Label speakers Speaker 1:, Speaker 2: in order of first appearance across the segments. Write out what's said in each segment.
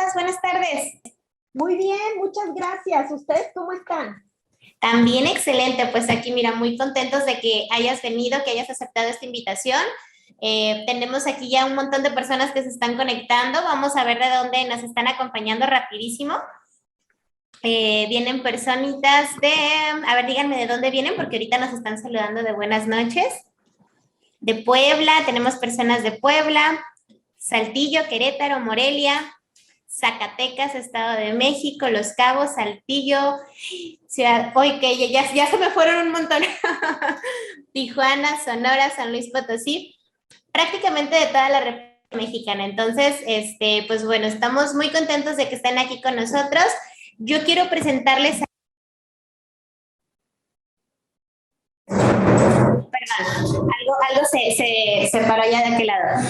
Speaker 1: estás? Buenas tardes.
Speaker 2: Muy bien, muchas gracias. ¿Ustedes cómo están?
Speaker 1: También excelente, pues aquí mira, muy contentos de que hayas venido, que hayas aceptado esta invitación. Tenemos aquí ya un montón de personas que se están conectando. Vamos a ver de dónde nos están acompañando rapidísimo. Vienen personitas a ver, díganme de dónde vienen, porque ahorita nos están saludando de buenas noches. De Puebla, tenemos personas de Puebla, Saltillo, Querétaro, Morelia, Zacatecas, Estado de México, Los Cabos, Saltillo, Ciudad, hoy que ya se me fueron un montón. Tijuana, Sonora, San Luis Potosí, prácticamente de toda la República Mexicana. Entonces, pues bueno, estamos muy contentos de que estén aquí con nosotros. Yo quiero presentarles Perdón, algo se paró ya de aquel lado.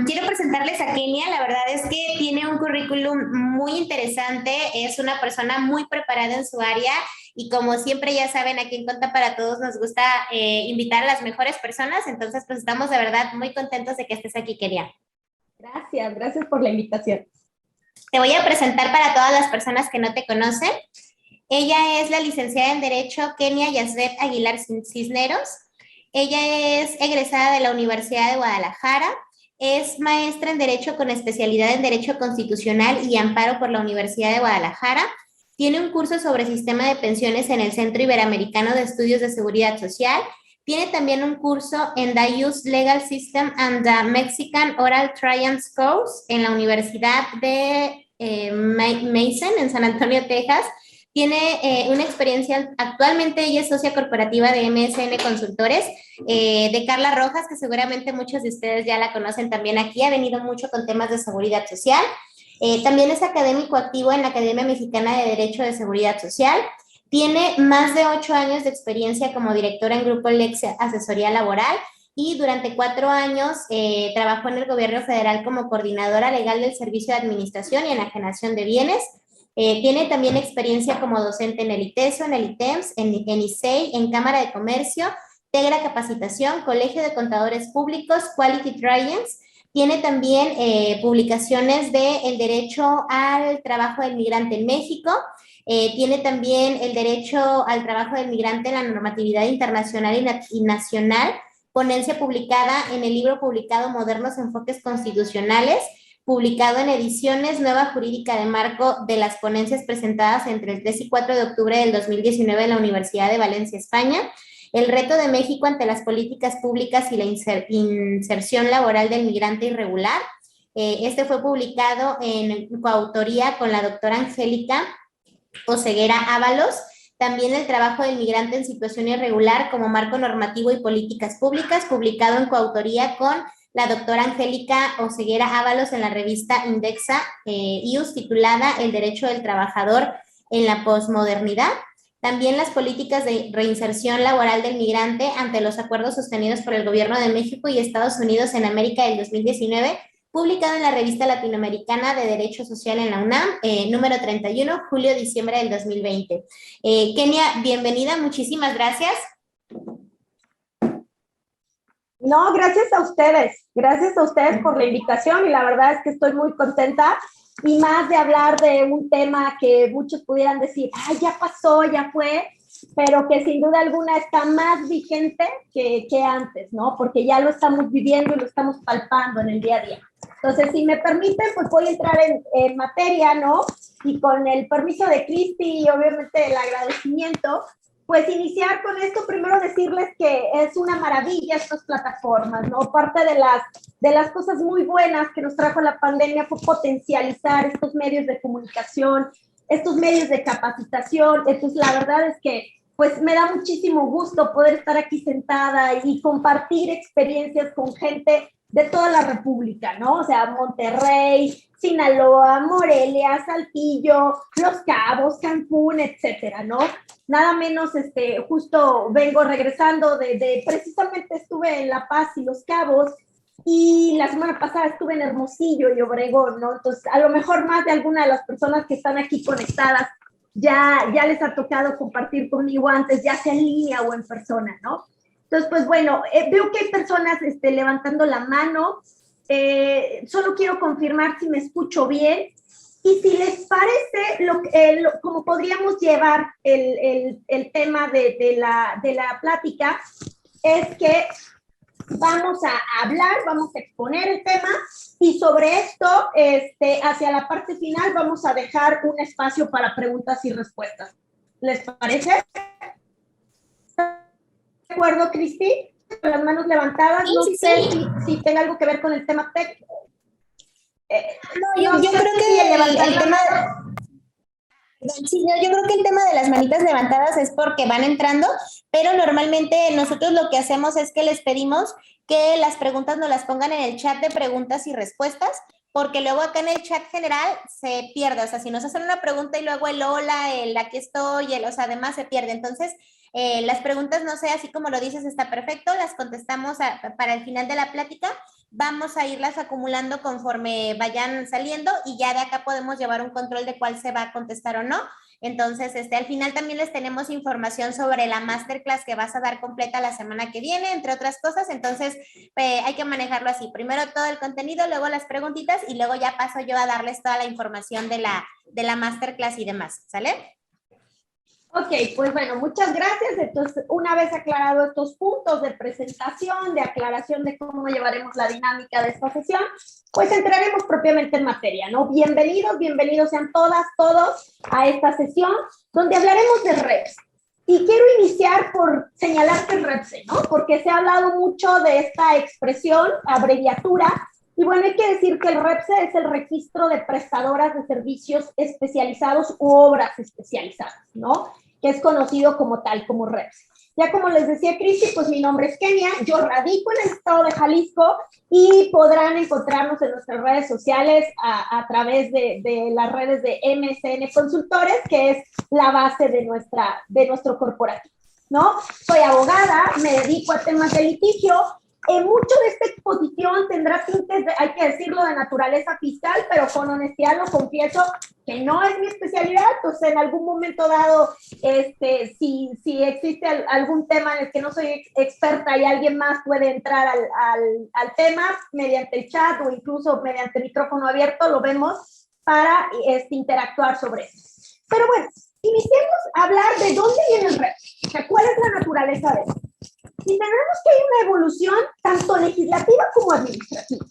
Speaker 1: Quiero presentarles a Kenia. La verdad es que tiene un currículum muy interesante, es una persona muy preparada en su área y como siempre ya saben, aquí en Conta para Todos nos gusta invitar a las mejores personas, entonces pues estamos de verdad muy contentos de que estés aquí, Kenia.
Speaker 2: Gracias, gracias por la invitación.
Speaker 1: Te voy a presentar para todas las personas que no te conocen. Ella es la licenciada en Derecho Kenia Yasbeth Aguilar Cisneros. Ella es egresada de la Universidad de Guadalajara. Es maestra en Derecho con especialidad en Derecho Constitucional y Amparo por la Universidad de Guadalajara. Tiene un curso sobre sistema de pensiones en el Centro Iberoamericano de Estudios de Seguridad Social. Tiene también un curso en The US Legal System and the Mexican Oral Trials Course en la Universidad de Mason en San Antonio, Texas. Tiene una experiencia, actualmente ella es socia corporativa de MSN Consultores, de Carla Rojas, que seguramente muchos de ustedes ya la conocen también aquí, ha venido mucho con temas de seguridad social. También es académico activo en la Academia Mexicana de Derecho de Seguridad Social. Tiene más de 8 años de experiencia como directora en Grupo Lex Asesoría Laboral y durante 4 años trabajó en el gobierno federal como coordinadora legal del Servicio de Administración y Enajenación de Bienes. Tiene también experiencia como docente en el ITESO, en el ITEMS, en ISEI, en Cámara de Comercio, Tegra Capacitación, Colegio de Contadores Públicos, Quality Trials. Tiene también publicaciones de el derecho al trabajo del migrante en México. Tiene también el derecho al trabajo del migrante en la normatividad internacional y nacional, ponencia publicada en el libro publicado Modernos Enfoques Constitucionales, publicado en ediciones Nueva Jurídica de Marco de las ponencias presentadas entre el 3 y 4 de octubre del 2019 en la Universidad de Valencia, España, El reto de México ante las políticas públicas y la inserción laboral del migrante irregular. Este fue publicado en coautoría con la doctora Angélica Oseguera Ábalos. También el trabajo del migrante en situación irregular como marco normativo y políticas públicas, publicado en coautoría con la doctora Angélica Oseguera Ábalos en la revista Indexa IUS, titulada El derecho del trabajador en la posmodernidad. También las políticas de reinserción laboral del migrante ante los acuerdos sostenidos por el Gobierno de México y Estados Unidos en América del 2019, publicado en la revista latinoamericana de Derecho Social en la UNAM, número 31, julio-diciembre del 2020. Kenia, bienvenida, muchísimas gracias.
Speaker 2: No, gracias a ustedes por la invitación y la verdad es que estoy muy contenta y más de hablar de un tema que muchos pudieran decir, ay, ya pasó, ya fue, pero que sin duda alguna está más vigente que antes, ¿no? Porque ya lo estamos viviendo y lo estamos palpando en el día a día. Entonces, si me permiten, pues voy a entrar en materia, ¿no? Y con el permiso de Cristi y obviamente el agradecimiento, pues iniciar con esto, primero decirles que es una maravilla estas plataformas, ¿no? Parte de las cosas muy buenas que nos trajo la pandemia fue potencializar estos medios de comunicación, estos medios de capacitación. Entonces, la verdad es que pues me da muchísimo gusto poder estar aquí sentada y compartir experiencias con gente de toda la República, ¿no? O sea, Monterrey, Sinaloa, Morelia, Saltillo, Los Cabos, Cancún, etcétera, ¿no? Nada menos, justo vengo regresando precisamente estuve en La Paz y Los Cabos, y la semana pasada estuve en Hermosillo y Obregón, ¿no? Entonces, a lo mejor más de alguna de las personas que están aquí conectadas ya les ha tocado compartir conmigo antes, ya sea en línea o en persona, ¿no? Entonces, pues bueno, veo que hay personas levantando la mano. Solo quiero confirmar si me escucho bien. Y si les parece, como podríamos llevar el tema de la plática, es que vamos a hablar, vamos a exponer el tema y sobre esto, hacia la parte final, vamos a dejar un espacio para preguntas y respuestas. ¿Les parece? ¿Estás de acuerdo, Cristi? Con las manos levantadas, no sé si tenga algo que ver con el tema técnico.
Speaker 1: No, yo creo que el tema... Sí, yo creo que el tema de las manitas levantadas es porque van entrando, pero normalmente nosotros lo que hacemos es que les pedimos que las preguntas nos las pongan en el chat de preguntas y respuestas, porque luego acá en el chat general se pierde, o sea, si nos hacen una pregunta y luego el hola, el aquí estoy, o sea, además se pierde. Entonces, las preguntas, no sé, así como lo dices, está perfecto, las contestamos para el final de la plática. Vamos a irlas acumulando conforme vayan saliendo y ya de acá podemos llevar un control de cuál se va a contestar o no. Entonces, al final también les tenemos información sobre la masterclass que vas a dar completa la semana que viene, entre otras cosas. Entonces, hay que manejarlo así. Primero todo el contenido, luego las preguntitas y luego ya paso yo a darles toda la información de la masterclass y demás. ¿Sale?
Speaker 2: Ok, pues bueno, muchas gracias. Entonces, una vez aclarado estos puntos de presentación, de aclaración de cómo llevaremos la dinámica de esta sesión, pues entraremos propiamente en materia, ¿no? Bienvenidos sean todas, todos a esta sesión donde hablaremos de REPS. Y quiero iniciar por señalar que es REPS, ¿no? Porque se ha hablado mucho de esta expresión, abreviatura, y bueno, hay que decir que el REPSE es el registro de prestadoras de servicios especializados u obras especializadas, ¿no? Que es conocido como tal, como REPSE. Ya como les decía Cristi, pues mi nombre es Kenia, yo radico en el estado de Jalisco y podrán encontrarnos en nuestras redes sociales a través de las redes de MSN Consultores, que es la base de nuestro corporativo, ¿no? Soy abogada, me dedico a temas de litigio. Mucho de esta exposición tendrá tintes, hay que decirlo, de naturaleza fiscal, pero con honestidad lo confieso que no es mi especialidad. Entonces, en algún momento dado, si existe algún tema en el que no soy experta y alguien más puede entrar al tema mediante el chat o incluso mediante micrófono abierto, lo vemos para interactuar sobre eso. Pero bueno, iniciemos a hablar de dónde viene el reto, o sea, cuál es la naturaleza de esto. Y tenemos que hay una evolución tanto legislativa como administrativa.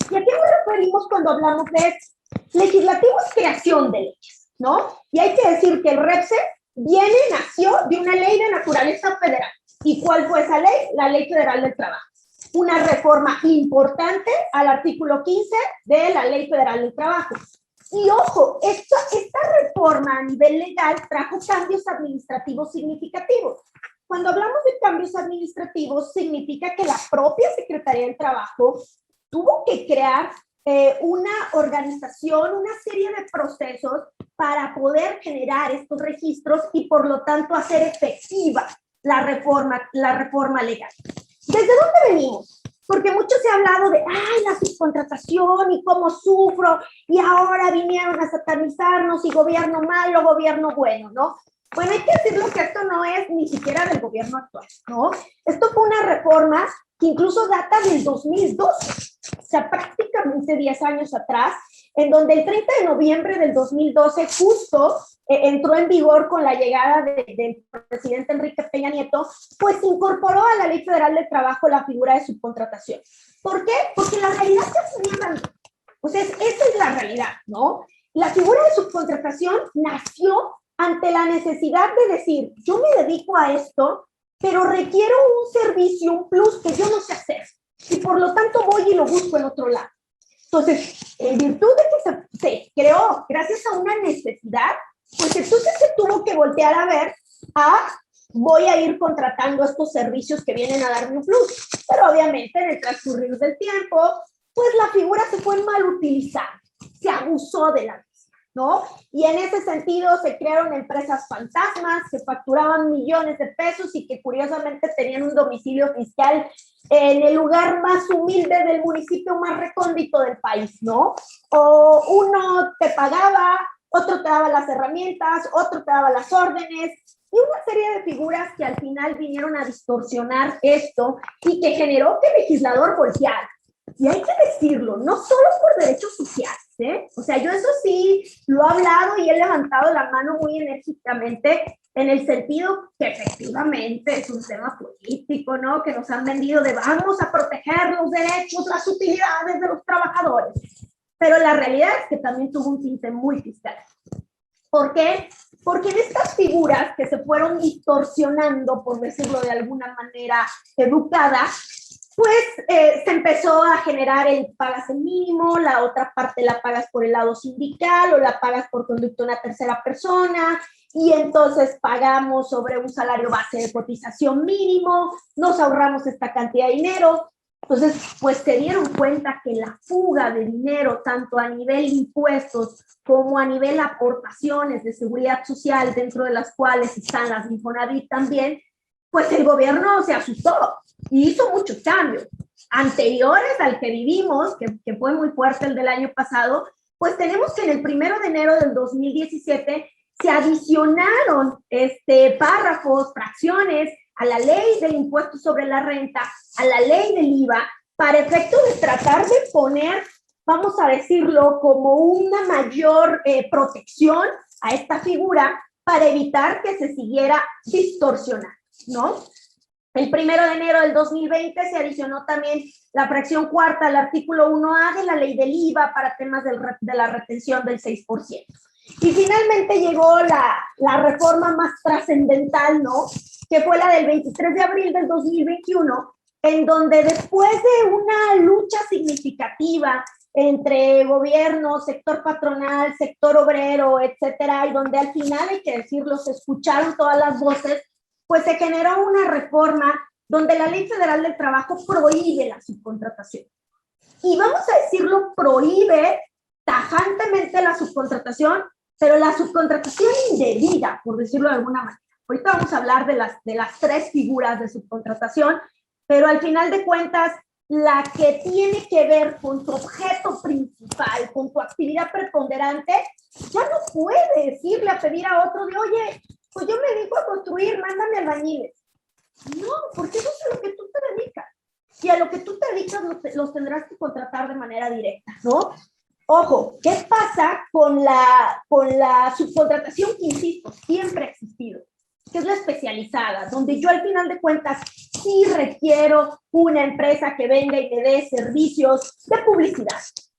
Speaker 2: ¿Y a qué nos referimos cuando hablamos de esto? Legislativo es creación de leyes, ¿no? Y hay que decir que el REPSE nació de una ley de naturaleza federal. ¿Y cuál fue esa ley? La Ley Federal del Trabajo. Una reforma importante al artículo 15 de la Ley Federal del Trabajo. Y ojo, esta reforma a nivel legal trajo cambios administrativos significativos. Cuando hablamos de cambios administrativos, significa que la propia Secretaría del Trabajo tuvo que crear una organización, una serie de procesos para poder generar estos registros y por lo tanto hacer efectiva la reforma legal. ¿Desde dónde venimos? Porque mucho se ha hablado de, la subcontratación y cómo sufro, y ahora vinieron a satanizarnos y gobierno malo, gobierno bueno, ¿no? Bueno, hay que decirlo que esto no es ni siquiera del gobierno actual, ¿no? Esto fue una reforma que incluso data del 2012, o sea, prácticamente 10 años atrás, en donde el 30 de noviembre del 2012 justo entró en vigor con la llegada del presidente Enrique Peña Nieto, pues incorporó a la Ley Federal del Trabajo la figura de subcontratación. ¿Por qué? Porque la realidad se venía dando. O sea, esa es la realidad, ¿no? La figura de subcontratación nació ante la necesidad de decir, yo me dedico a esto, pero requiero un servicio, un plus que yo no sé hacer, y por lo tanto voy y lo busco en otro lado. Entonces, en virtud de que se creó gracias a una necesidad, pues entonces se tuvo que voltear a ver voy a ir contratando estos servicios que vienen a darme un plus. Pero obviamente en el transcurrir del tiempo, pues la figura se fue mal utilizada, se abusó de la, ¿no? Y en ese sentido se crearon empresas fantasmas que facturaban millones de pesos y que curiosamente tenían un domicilio fiscal en el lugar más humilde del municipio más recóndito del país, ¿no? O uno te pagaba, otro te daba las herramientas, otro te daba las órdenes, y una serie de figuras que al final vinieron a distorsionar esto y que generó que el legislador volteara. Y hay que decirlo, no solo por derechos sociales, ¿eh? O sea, yo eso sí lo he hablado y he levantado la mano muy enérgicamente en el sentido que efectivamente es un tema político, ¿no? Que nos han vendido de vamos a proteger los derechos, las utilidades de los trabajadores. Pero la realidad es que también tuvo un tinte muy fiscal. ¿Por qué? Porque en estas figuras que se fueron distorsionando, por decirlo de alguna manera educada, pues se empezó a generar el pagas el mínimo, la otra parte la pagas por el lado sindical o la pagas por conducto de una tercera persona, y entonces pagamos sobre un salario base de cotización mínimo, nos ahorramos esta cantidad de dinero. Entonces, pues se dieron cuenta que la fuga de dinero, tanto a nivel impuestos como a nivel aportaciones de seguridad social, dentro de las cuales están las Infonavit también, pues el gobierno se asustó y hizo muchos cambios. Anteriores al que vivimos, que fue muy fuerte el del año pasado, pues tenemos que en el 1 de enero del 2017 se adicionaron párrafos, fracciones a la ley del impuesto sobre la renta, a la ley del IVA, para efecto de tratar de poner, vamos a decirlo, como una mayor protección a esta figura para evitar que se siguiera distorsionando, ¿no? El 1 de enero del 2020 se adicionó también la fracción cuarta al artículo 1A de la ley del IVA para temas de la retención del 6%. Y finalmente llegó la reforma más trascendental, ¿no? Que fue la del 23 de abril del 2021, en donde después de una lucha significativa entre gobierno, sector patronal, sector obrero, etcétera, y donde al final, hay que decirlo, se escucharon todas las voces, pues se generó una reforma donde la Ley Federal del Trabajo prohíbe la subcontratación. Y vamos a decirlo, prohíbe tajantemente la subcontratación, pero la subcontratación indebida, por decirlo de alguna manera. Ahorita vamos a hablar de las tres figuras de subcontratación, pero al final de cuentas, la que tiene que ver con tu objeto principal, con tu actividad preponderante, ya no puede decirle a pedir a otro de, oye, pues yo me dedico a construir, mándame albañiles. No, porque eso es a lo que tú te dedicas. Y a lo que tú te dedicas los tendrás que contratar de manera directa, ¿no? Ojo, ¿qué pasa con la subcontratación que, insisto, siempre ha existido? Que es la especializada, donde yo al final de cuentas sí requiero una empresa que venga y me dé servicios de publicidad,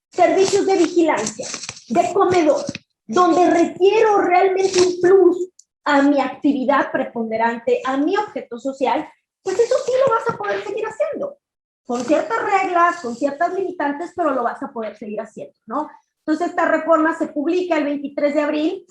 Speaker 2: servicios de vigilancia, de comedor, donde requiero realmente un plus a mi actividad preponderante, a mi objeto social, pues eso sí lo vas a poder seguir haciendo, con ciertas reglas, con ciertas limitantes, pero lo vas a poder seguir haciendo, ¿no? Entonces esta reforma se publica el 23 de abril,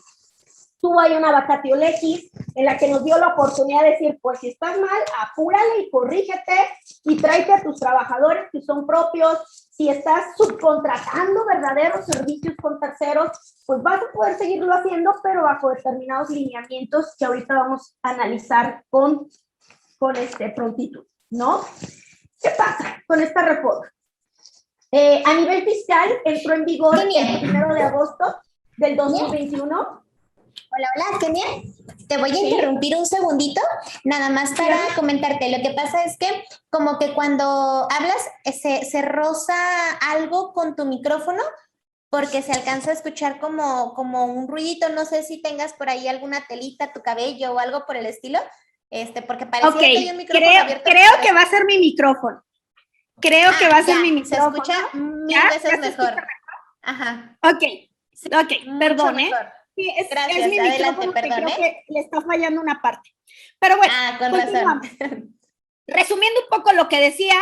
Speaker 2: tuvo ahí una vacatio legis en la que nos dio la oportunidad de decir, pues si estás mal, apúrale y corrígete y tráete a tus trabajadores que son propios. Si estás subcontratando verdaderos servicios con terceros, pues vas a poder seguirlo haciendo, pero bajo determinados lineamientos que ahorita vamos a analizar con prontitud, ¿no? ¿Qué pasa con esta reforma? A nivel fiscal, entró en vigor el 1 de agosto del 2021.
Speaker 1: Hola, hola, Kenia. Te voy a interrumpir un segundito, nada más para comentarte. Lo que pasa es que como que cuando hablas se roza algo con tu micrófono porque se alcanza a escuchar como un ruidito. No sé si tengas por ahí alguna telita, tu cabello o algo por el estilo, porque parecía que hay un micrófono abierto.
Speaker 2: Creo que va a ser mi micrófono. Creo que va a ser mi micrófono.
Speaker 1: Se escucha mil veces mejor. Ajá.
Speaker 2: Ok, perdón,
Speaker 1: Sí,
Speaker 2: gracias, es mi
Speaker 1: adelante,
Speaker 2: micrófono,
Speaker 1: perdón,
Speaker 2: creo que le está fallando una parte. Pero bueno,
Speaker 1: con razón.
Speaker 2: Resumiendo un poco lo que decía,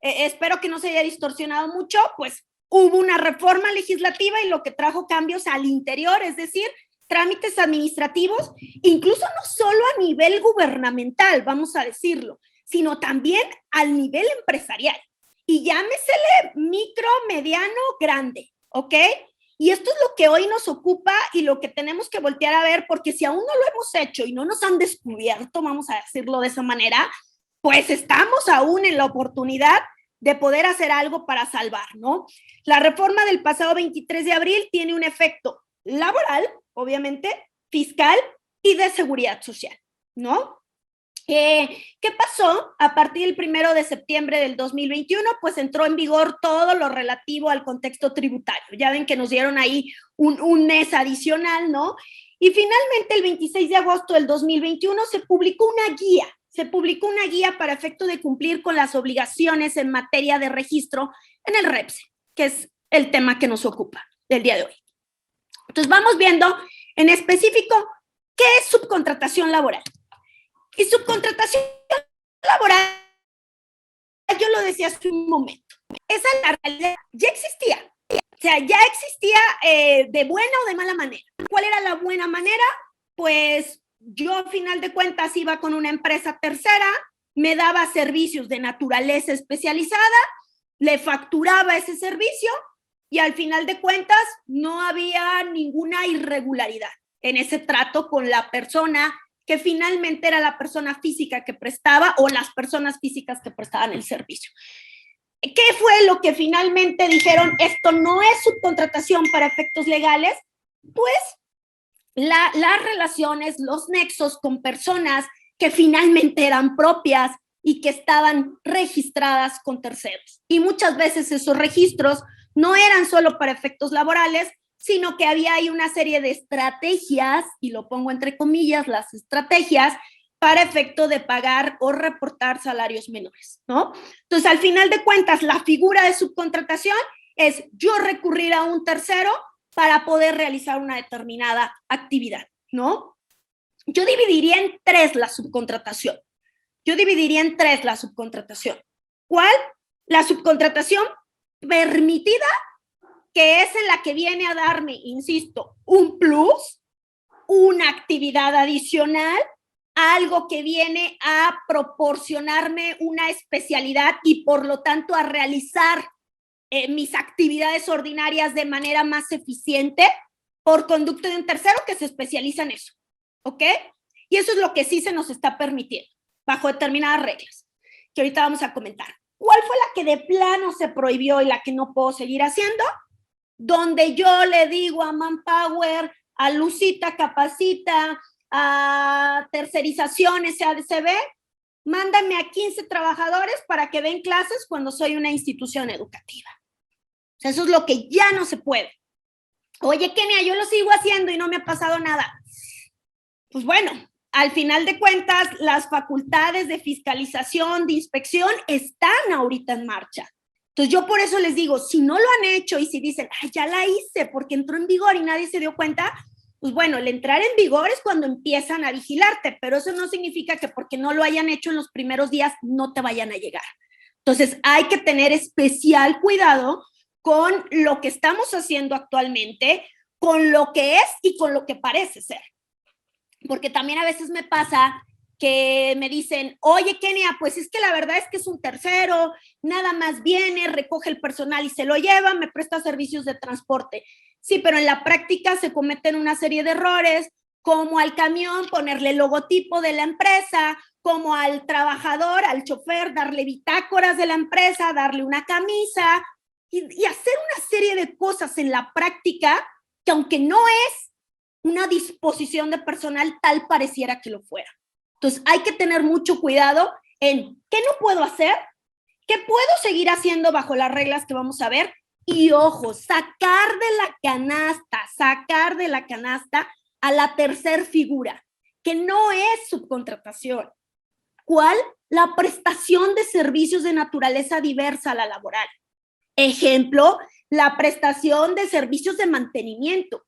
Speaker 2: espero que no se haya distorsionado mucho, pues hubo una reforma legislativa y lo que trajo cambios al interior, es decir, trámites administrativos, incluso no solo a nivel gubernamental, vamos a decirlo, sino también al nivel empresarial. Y llámesele micro, mediano, grande, ¿ok? Y esto es lo que hoy nos ocupa y lo que tenemos que voltear a ver, porque si aún no lo hemos hecho y no nos han descubierto, vamos a decirlo de esa manera, pues estamos aún en la oportunidad de poder hacer algo para salvar, ¿no? La reforma del pasado 23 de abril tiene un efecto laboral, obviamente, fiscal y de seguridad social, ¿no?
Speaker 3: ¿Qué pasó? A partir del 1 de septiembre del 2021, pues entró en vigor todo lo relativo al contexto tributario. Ya ven que nos dieron ahí un mes adicional, ¿no? Y finalmente el 26 de agosto del 2021 se publicó una guía para efecto de cumplir con las obligaciones en materia de registro en el REPSE, que es el tema que nos ocupa del día de hoy. Entonces vamos viendo en específico qué es subcontratación laboral. Y subcontratación laboral, yo lo decía hace un momento, esa la realidad ya existía. O sea, ya existía de buena o de mala manera. ¿Cuál era la buena manera? Pues yo, a final de cuentas, iba con una empresa tercera, me daba servicios de naturaleza especializada, le facturaba ese servicio y al final de cuentas no había ninguna irregularidad en ese trato con la persona que finalmente era la persona física que prestaba o las personas físicas que prestaban el servicio. ¿Qué fue lo que finalmente dijeron? Esto no es subcontratación para efectos legales. Pues las relaciones, los nexos con personas que finalmente eran propias y que estaban registradas con terceros. Y muchas veces esos registros no eran solo para efectos laborales, sino que había ahí una serie de estrategias, y lo pongo entre comillas, las estrategias, para efecto de pagar o reportar salarios menores, ¿no? Entonces, al final de cuentas, la figura de subcontratación es yo recurrir a un tercero para poder realizar una determinada actividad, ¿no? Yo dividiría en tres la subcontratación. ¿Cuál? La subcontratación permitida, que es en la que viene a darme, insisto, un plus, una actividad adicional, algo que viene a proporcionarme una especialidad y por lo tanto a realizar mis actividades ordinarias de manera más eficiente por conducto de un tercero que se especializa en eso, ¿ok? Y eso es lo que sí se nos está permitiendo, bajo determinadas reglas, que ahorita vamos a comentar. ¿Cuál fue la que de plano se prohibió y la que no puedo seguir haciendo? Donde yo le digo a Manpower, a Lucita Capacita, a Tercerizaciones, ADCB, mándame a 15 trabajadores para que den clases cuando soy una institución educativa. O sea, eso es lo que ya no se puede. Oye, Kenia, yo lo sigo haciendo y no me ha pasado nada. Pues bueno, al final de cuentas, las facultades de fiscalización, de inspección, están ahorita en marcha. Entonces, yo por eso les digo, si no lo han hecho y si dicen, ay, ya la hice porque entró en vigor y nadie se dio cuenta, pues bueno, el entrar en vigor es cuando empiezan a vigilarte, pero eso no significa que porque no lo hayan hecho en los primeros días no te vayan a llegar. Entonces, hay que tener especial cuidado con lo que estamos haciendo actualmente, con lo que es y con lo que parece ser. Porque también a veces me pasa que me dicen, oye, Kenia, pues es que la verdad es que es un tercero, nada más viene, recoge el personal y se lo lleva, me presta servicios de transporte. Sí, pero en la práctica se cometen una serie de errores, como al camión ponerle el logotipo de la empresa, como al trabajador, al chofer, darle bitácoras de la empresa, darle una camisa y hacer una serie de cosas en la práctica que aunque no es una disposición de personal, tal pareciera que lo fuera. Entonces, hay que tener mucho cuidado en qué no puedo hacer, qué puedo seguir haciendo bajo las reglas que vamos a ver. Y ojo, sacar de la canasta a la tercer figura, que no es subcontratación. ¿Cuál? La prestación de servicios de naturaleza diversa a la laboral. Ejemplo, la prestación de servicios de mantenimiento,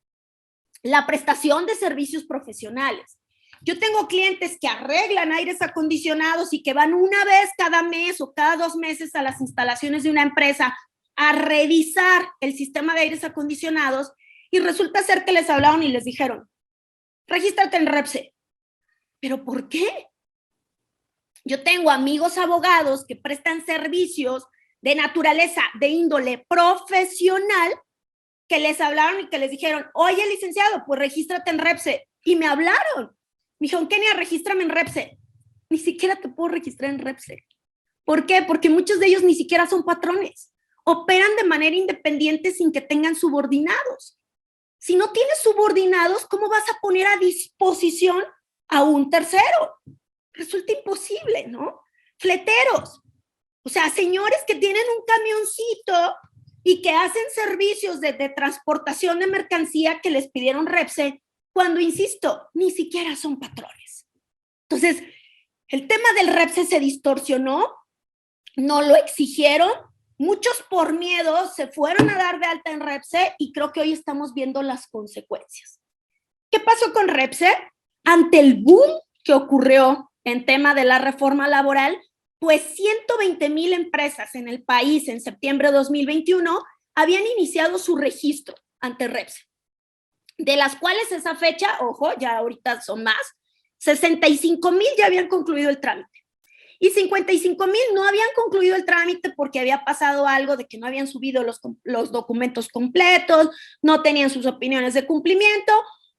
Speaker 3: la prestación de servicios profesionales. Yo tengo clientes que arreglan aires acondicionados y que van una vez cada mes o cada 2 meses a las instalaciones de una empresa a revisar el sistema de aires acondicionados y resulta ser que les hablaron y les dijeron, regístrate en REPSE. ¿Pero por qué? Yo tengo amigos abogados que prestan servicios de naturaleza, de índole profesional, que les hablaron y que les dijeron, oye, licenciado, pues regístrate en REPSE. Y me hablaron. Me dijeron, Kenia, regístrame en REPSE. Ni siquiera te puedo registrar en REPSE. ¿Por qué? Porque muchos de ellos ni siquiera son patrones. Operan de manera independiente sin que tengan subordinados. Si no tienes subordinados, ¿cómo vas a poner a disposición a un tercero? resulta imposible, ¿no? Fleteros, o sea, señores que tienen un camioncito y que hacen servicios de transportación de mercancía que les pidieron REPSE, cuando, insisto, ni siquiera son patrones. Entonces, el tema del REPSE se distorsionó, no lo exigieron, muchos por miedo se fueron a dar de alta en REPSE y creo que hoy estamos viendo las consecuencias. ¿Qué pasó con REPSE? Ante el boom que ocurrió en tema de la reforma laboral, pues 120,000 empresas en el país en septiembre de 2021 habían iniciado su registro ante REPSE, de las cuales esa fecha, ojo, ya ahorita son más, 65,000 ya habían concluido el trámite. Y 55,000 no habían concluido el trámite porque había pasado algo de que no habían subido los documentos completos, no tenían sus opiniones de cumplimiento,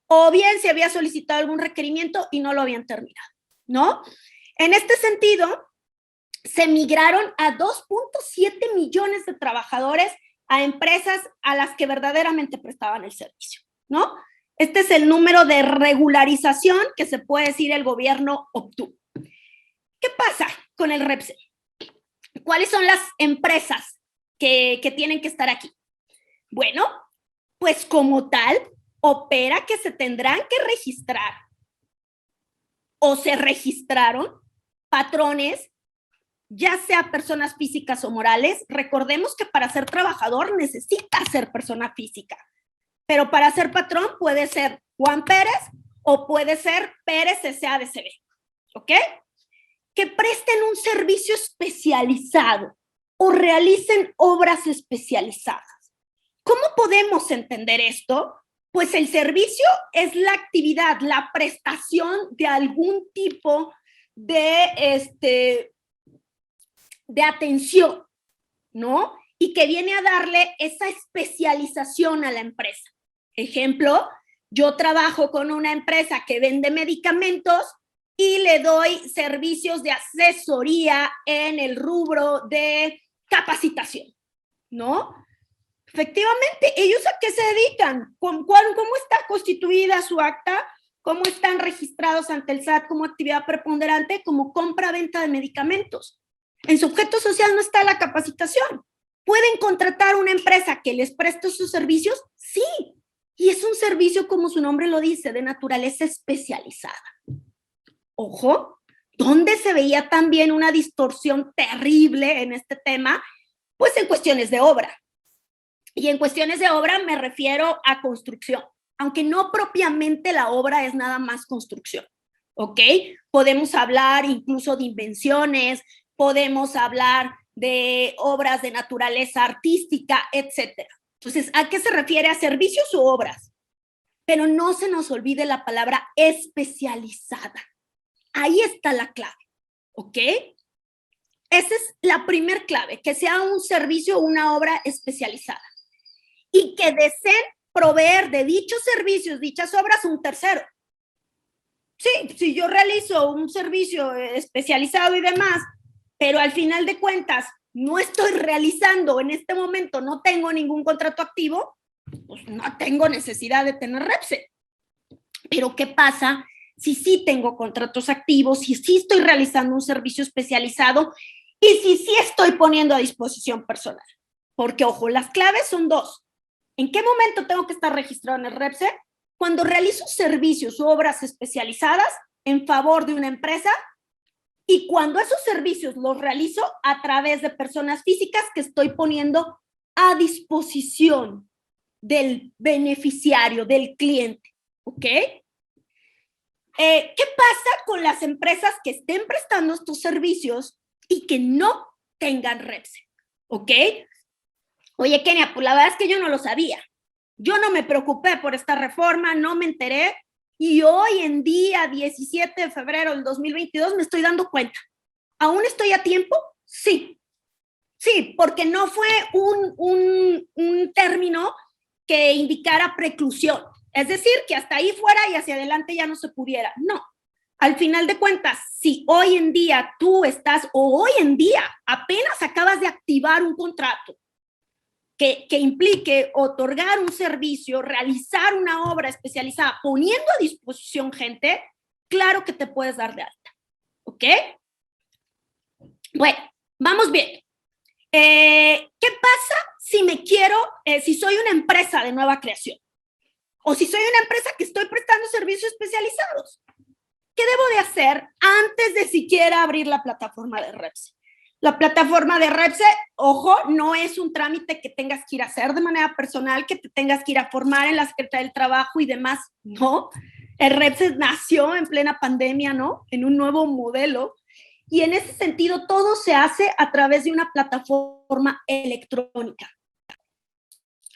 Speaker 3: o bien se había solicitado algún requerimiento y no lo habían terminado, ¿no? En este sentido, se migraron a 2.7 millones de trabajadores a empresas a las que verdaderamente prestaban el servicio, ¿no? Este es el número de regularización que se puede decir el gobierno obtuvo. ¿Qué pasa con el REPSE? ¿Cuáles son las empresas que tienen que estar aquí? Bueno, pues como tal, opera que se tendrán que registrar o se registraron patrones, ya sea personas físicas o morales. Recordemos que para ser trabajador necesita ser persona física, pero para ser patrón puede ser Juan Pérez o puede ser Pérez S.A.D.C.B., ¿ok? Que presten un servicio especializado o realicen obras especializadas. ¿Cómo podemos entender esto? Pues el servicio es la actividad, la prestación de algún tipo de atención, ¿no? Y que viene a darle esa especialización a la empresa. Ejemplo, yo trabajo con una empresa que vende medicamentos y le doy servicios de asesoría en el rubro de capacitación, ¿no? Efectivamente, ¿ellos a qué se dedican? ¿Cómo está constituida su acta? ¿Cómo están registrados ante el SAT como actividad preponderante? Como compra-venta de medicamentos. En su objeto social no está la capacitación. ¿Pueden contratar una empresa que les preste sus servicios? Sí. Y es un servicio, como su nombre lo dice, de naturaleza especializada. Ojo, ¿dónde se veía también una distorsión terrible en este tema? Pues en cuestiones de obra. Y en cuestiones de obra me refiero a construcción, aunque no propiamente la obra es nada más construcción, ¿ok? Podemos hablar incluso de invenciones, podemos hablar de obras de naturaleza artística, etcétera. Entonces, ¿a qué se refiere? A servicios u obras. Pero no se nos olvide la palabra especializada. Ahí está la clave, ¿ok? Esa es la primer clave, que sea un servicio o una obra especializada y que deseen proveer de dichos servicios, dichas obras, un tercero. Sí, si yo realizo un servicio especializado y demás, pero al final de cuentas no estoy realizando en este momento, no tengo ningún contrato activo, pues no tengo necesidad de tener REPSE. Pero ¿qué pasa si sí tengo contratos activos, si sí estoy realizando un servicio especializado y si sí estoy poniendo a disposición personal? Porque, ojo, las claves son dos. ¿En qué momento tengo que estar registrado en el REPSE? Cuando realizo servicios u obras especializadas en favor de una empresa y cuando esos servicios los realizo a través de personas físicas que estoy poniendo a disposición del beneficiario, del cliente, ¿ok? ¿Qué pasa con las empresas que estén prestando estos servicios y que no tengan REPSE? ¿Ok? Oye, Kenia, pues la verdad es que yo no lo sabía. Yo no me preocupé por esta reforma, no me enteré. Y hoy en día, 17 de febrero del 2022, me estoy dando cuenta. ¿Aún estoy a tiempo? Sí. Sí, porque no fue un término que indicara preclusión. Es decir, que hasta ahí fuera y hacia adelante ya no se pudiera. No. Al final de cuentas, si hoy en día tú estás, o hoy en día apenas acabas de activar un contrato que implique otorgar un servicio, realizar una obra especializada, poniendo a disposición gente, claro que te puedes dar de alta, ¿ok? ¿Ok? Bueno, vamos bien. ¿Qué pasa si si soy una empresa de nueva creación? O si soy una empresa que estoy prestando servicios especializados. ¿Qué debo de hacer antes de siquiera abrir la plataforma de Repse? La plataforma de Repse, ojo, no es un trámite que tengas que ir a hacer de manera personal, que te tengas que ir a formar en la Secretaría del Trabajo y demás, no. El Repse nació en plena pandemia, ¿no? En un nuevo modelo. Y en ese sentido, todo se hace a través de una plataforma electrónica.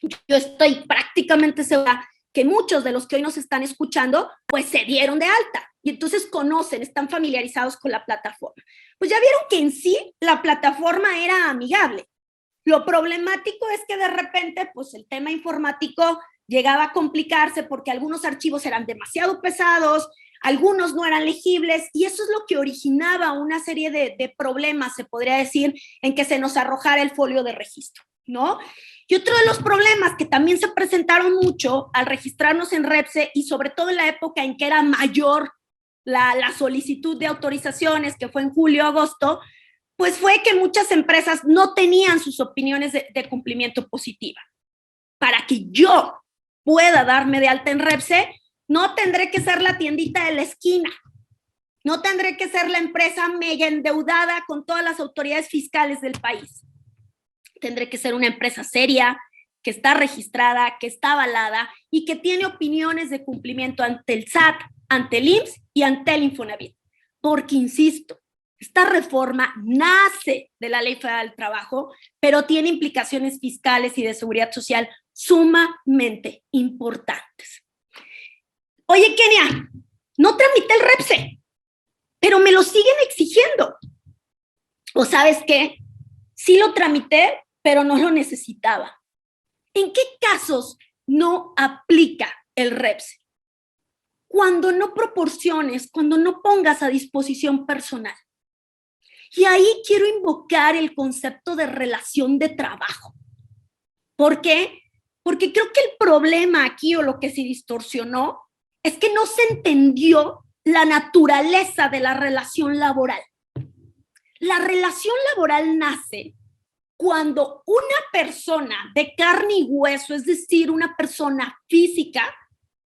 Speaker 3: Yo estoy prácticamente segura que muchos de los que hoy nos están escuchando, pues se dieron de alta y entonces conocen, están familiarizados con la plataforma. Pues ya vieron que en sí la plataforma era amigable. Lo problemático es que de repente, pues el tema informático llegaba a complicarse porque algunos archivos eran demasiado pesados, algunos no eran legibles y eso es lo que originaba una serie de problemas, se podría decir, en que se nos arrojara el folio de registro, ¿no? Y otro de los problemas que también se presentaron mucho al registrarnos en Repse y sobre todo en la época en que era mayor la solicitud de autorizaciones, que fue en julio-agosto, pues fue que muchas empresas no tenían sus opiniones de cumplimiento positiva. Para que yo pueda darme de alta en Repse, no tendré que ser la tiendita de la esquina, no tendré que ser la empresa mega endeudada con todas las autoridades fiscales del país. Tendré que ser una empresa seria, que está registrada, que está avalada y que tiene opiniones de cumplimiento ante el SAT, ante el IMSS y ante el Infonavit. Porque, insisto, esta reforma nace de la Ley Federal del Trabajo, pero tiene implicaciones fiscales y de seguridad social sumamente importantes. Oye, Kenia, no tramité el Repse, pero me lo siguen exigiendo. ¿O sabes qué? Sí lo tramité, pero no lo necesitaba. ¿En qué casos no aplica el Repse? Cuando no proporciones, cuando no pongas a disposición personal. Y ahí quiero invocar el concepto de relación de trabajo. ¿Por qué? Porque creo que el problema aquí o lo que se distorsionó es que no se entendió la naturaleza de la relación laboral. La relación laboral nace cuando una persona de carne y hueso, es decir, una persona física,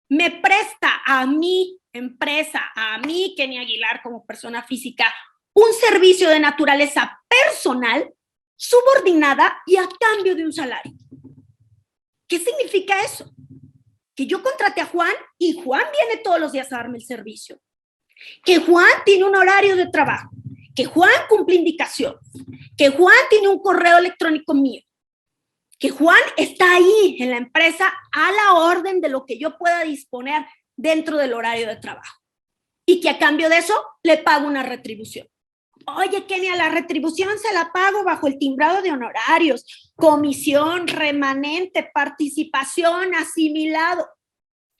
Speaker 3: me presta a mi empresa, a mí, Kenia Aguilar, como persona física, un servicio de naturaleza personal, subordinada y a cambio de un salario. ¿Qué significa eso? Que yo contraté a Juan y Juan viene todos los días a darme el servicio. Que Juan tiene un horario de trabajo. Que Juan cumple indicaciones. Que Juan tiene un correo electrónico mío. Que Juan está ahí en la empresa a la orden de lo que yo pueda disponer dentro del horario de trabajo. Y que a cambio de eso le pago una retribución. Oye, Kenia, la retribución se la pago bajo el timbrado de honorarios, comisión, remanente, participación, asimilado.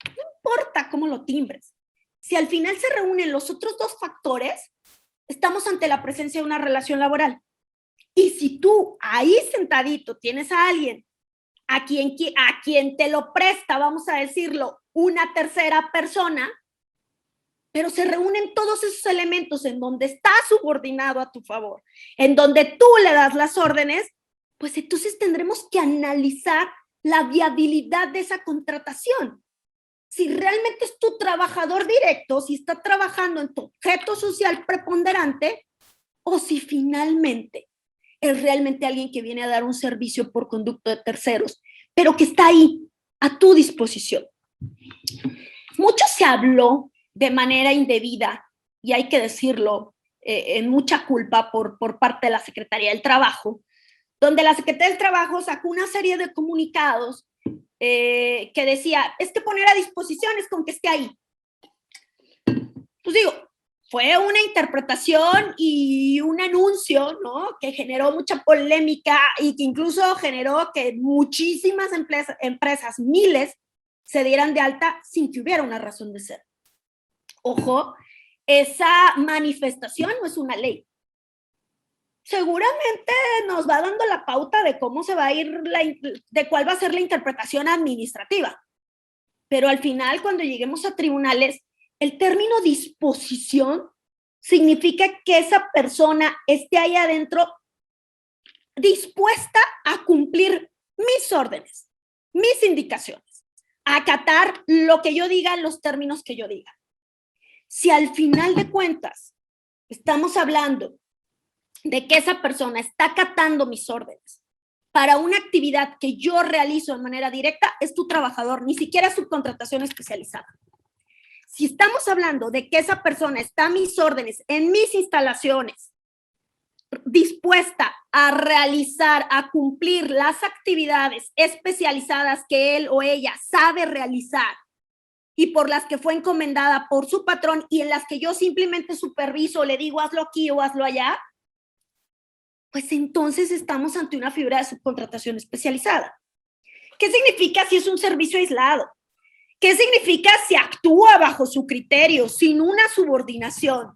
Speaker 3: No importa cómo lo timbres. Si al final se reúnen los otros dos factores, estamos ante la presencia de una relación laboral. Y si tú ahí sentadito tienes a alguien a quien te lo presta, vamos a decirlo, una tercera persona, pero se reúnen todos esos elementos en donde está subordinado a tu favor, en donde tú le das las órdenes, pues entonces tendremos que analizar la viabilidad de esa contratación. Si realmente es tu trabajador directo, si está trabajando en tu objeto social preponderante, o si finalmente es realmente alguien que viene a dar un servicio por conducto de terceros, pero que está ahí, a tu disposición. Mucho se habló de manera indebida, y hay que decirlo, en mucha culpa por parte de la Secretaría del Trabajo, donde la Secretaría del Trabajo sacó una serie de comunicados que decía, es que poner a disposición es con que esté ahí. Pues digo, fue una interpretación y un anuncio, ¿no?, que generó mucha polémica y que incluso generó que muchísimas empresas, miles, se dieran de alta sin que hubiera una razón de ser. Ojo, esa manifestación no es una ley. Seguramente nos va dando la pauta de cómo se va a ir, de cuál va a ser la interpretación administrativa. Pero al final, cuando lleguemos a tribunales, el término disposición significa que esa persona esté ahí adentro dispuesta a cumplir mis órdenes, mis indicaciones, a acatar lo que yo diga en los términos que yo diga. Si al final de cuentas estamos hablando de que esa persona está acatando mis órdenes para una actividad que yo realizo de manera directa, es tu trabajador, ni siquiera subcontratación especializada. Si estamos hablando de que esa persona está a mis órdenes, en mis instalaciones, dispuesta a realizar, a cumplir las actividades especializadas que él o ella sabe realizar y por las que fue encomendada por su patrón y en las que yo simplemente superviso, le digo hazlo aquí o hazlo allá, pues entonces estamos ante una figura de subcontratación especializada. ¿Qué significa si es un servicio aislado? ¿Qué significa si actúa bajo su criterio, sin una subordinación?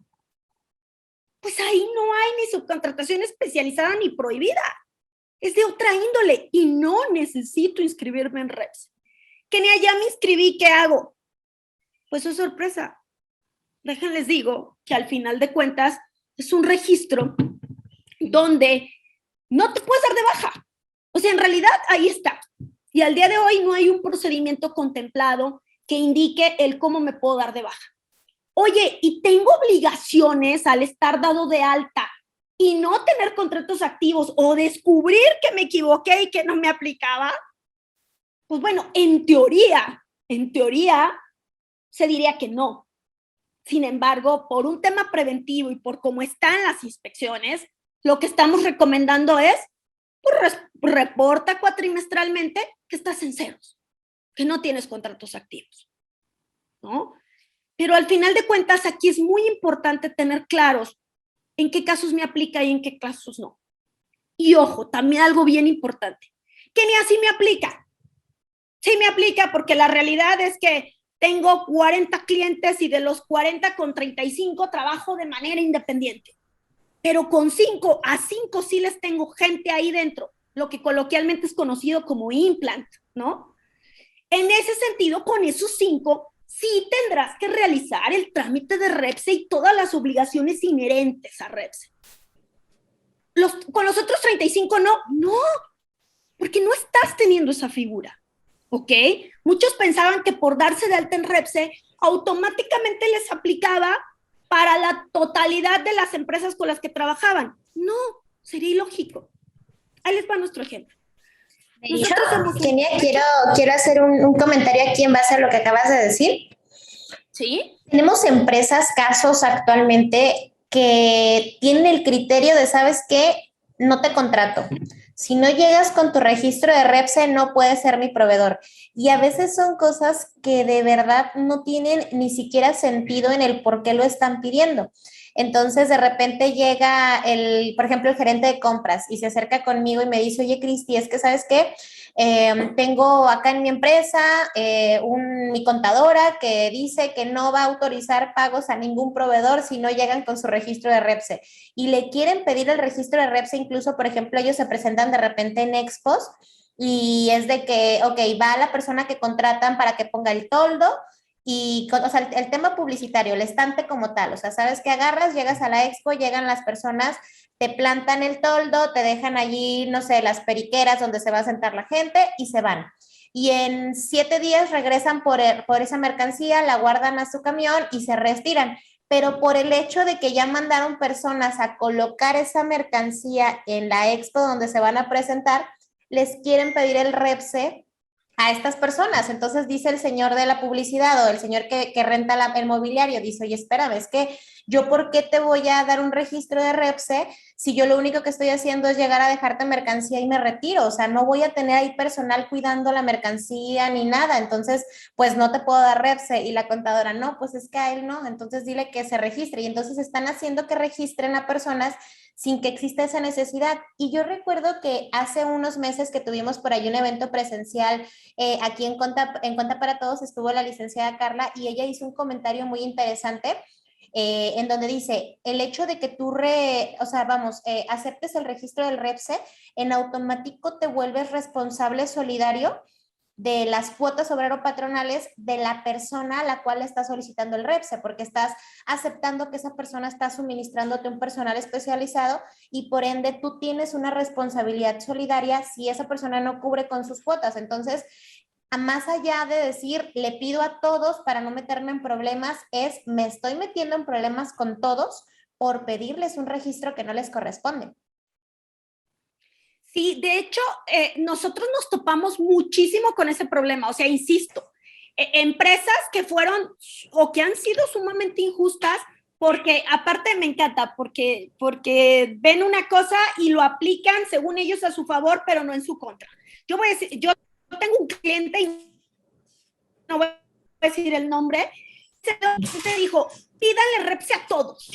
Speaker 3: Pues ahí no hay ni subcontratación especializada ni prohibida. Es de otra índole y no necesito inscribirme en REPSE. Kenia, ya me inscribí, ¿qué hago? Pues es sorpresa. Déjenles digo que al final de cuentas es un registro donde no te puedes dar de baja. O sea, en realidad ahí está. Y al día de hoy no hay un procedimiento contemplado que indique el cómo me puedo dar de baja. Oye, y tengo obligaciones al estar dado de alta y no tener contratos activos o descubrir que me equivoqué y que no me aplicaba. Pues bueno, en teoría, se diría que no. Sin embargo, por un tema preventivo y por cómo están las inspecciones, lo que estamos recomendando es, pues, reporta cuatrimestralmente que estás en ceros, que no tienes contratos activos, ¿no? Pero al final de cuentas, aquí es muy importante tener claros en qué casos me aplica y en qué casos no. Y ojo, también algo bien importante, que ni así me aplica. Sí me aplica porque la realidad es que tengo 40 clientes y de los 40 con 35 trabajo de manera independiente. Pero con 5 a 5 sí les tengo gente ahí dentro, lo que coloquialmente es conocido como implant, ¿no? En ese sentido, con esos 5 sí tendrás que realizar el trámite de REPSE y todas las obligaciones inherentes a REPSE. Con los otros 35 no, porque no estás teniendo esa figura, ¿ok? Muchos pensaban que por darse de alta en REPSE automáticamente les aplicaba para la totalidad de las empresas con las que trabajaban. No, sería ilógico. Ahí les va nuestro ejemplo.
Speaker 1: De hecho, Kenia, quiero hacer un comentario aquí en base a lo que acabas de decir.
Speaker 3: ¿Sí?
Speaker 1: Tenemos empresas, casos actualmente que tienen el criterio de, ¿sabes qué? No te contrato. Si no llegas con tu registro de REPSE, no puedes ser mi proveedor. Y a veces son cosas que de verdad no tienen ni siquiera sentido en el por qué lo están pidiendo. Entonces, de repente llega por ejemplo, el gerente de compras y se acerca conmigo y me dice, oye, Cristi, es que, ¿sabes qué? Tengo acá en mi empresa mi contadora que dice que no va a autorizar pagos a ningún proveedor si no llegan con su registro de REPSE y le quieren pedir el registro de REPSE. Incluso, por ejemplo, ellos se presentan de repente en expos y es de que, ok, va la persona que contratan para que ponga el toldo y, o sea, el tema publicitario, el estante como tal, o sea, sabes que agarras, llegas a la expo, llegan las personas, te plantan el toldo, te dejan allí, no sé, las periqueras donde se va a sentar la gente y se van. Y en 7 días regresan por esa mercancía, la guardan a su camión y se retiran. Pero por el hecho de que ya mandaron personas a colocar esa mercancía en la expo donde se van a presentar, les quieren pedir el REPSE a estas personas. Entonces dice el señor de la publicidad o el señor que renta el mobiliario, dice, oye, espérame, es que yo ¿por qué te voy a dar un registro de REPSE si yo lo único que estoy haciendo es llegar a dejarte mercancía y me retiro? O sea, no voy a tener ahí personal cuidando la mercancía ni nada, entonces pues no te puedo dar REPSE. Y la contadora, no, pues es que a él no, entonces dile que se registre. Y entonces están haciendo que registren a personas sin que exista esa necesidad. Y yo recuerdo que hace unos meses que tuvimos por ahí un evento presencial aquí en Conta para Todos, estuvo la licenciada Carla y ella hizo un comentario muy interesante en donde dice, el hecho de que tú, aceptes el registro del REPSE, en automático te vuelves responsable solidario de las cuotas obrero-patronales de la persona a la cual está solicitando el REPSE, porque estás aceptando que esa persona está suministrándote un personal especializado y por ende tú tienes una responsabilidad solidaria si esa persona no cubre con sus cuotas. Entonces, más allá de decir, le pido a todos para no meterme en problemas, me estoy metiendo en problemas con todos por pedirles un registro que no les corresponde.
Speaker 3: Sí, de hecho, nosotros nos topamos muchísimo con ese problema. O sea, insisto, empresas que fueron o que han sido sumamente injustas, porque aparte me encanta, porque ven una cosa y lo aplican según ellos a su favor, pero no en su contra. Yo voy a decir, yo tengo un cliente y no voy a decir el nombre, se dijo, pídale REPSE a todos,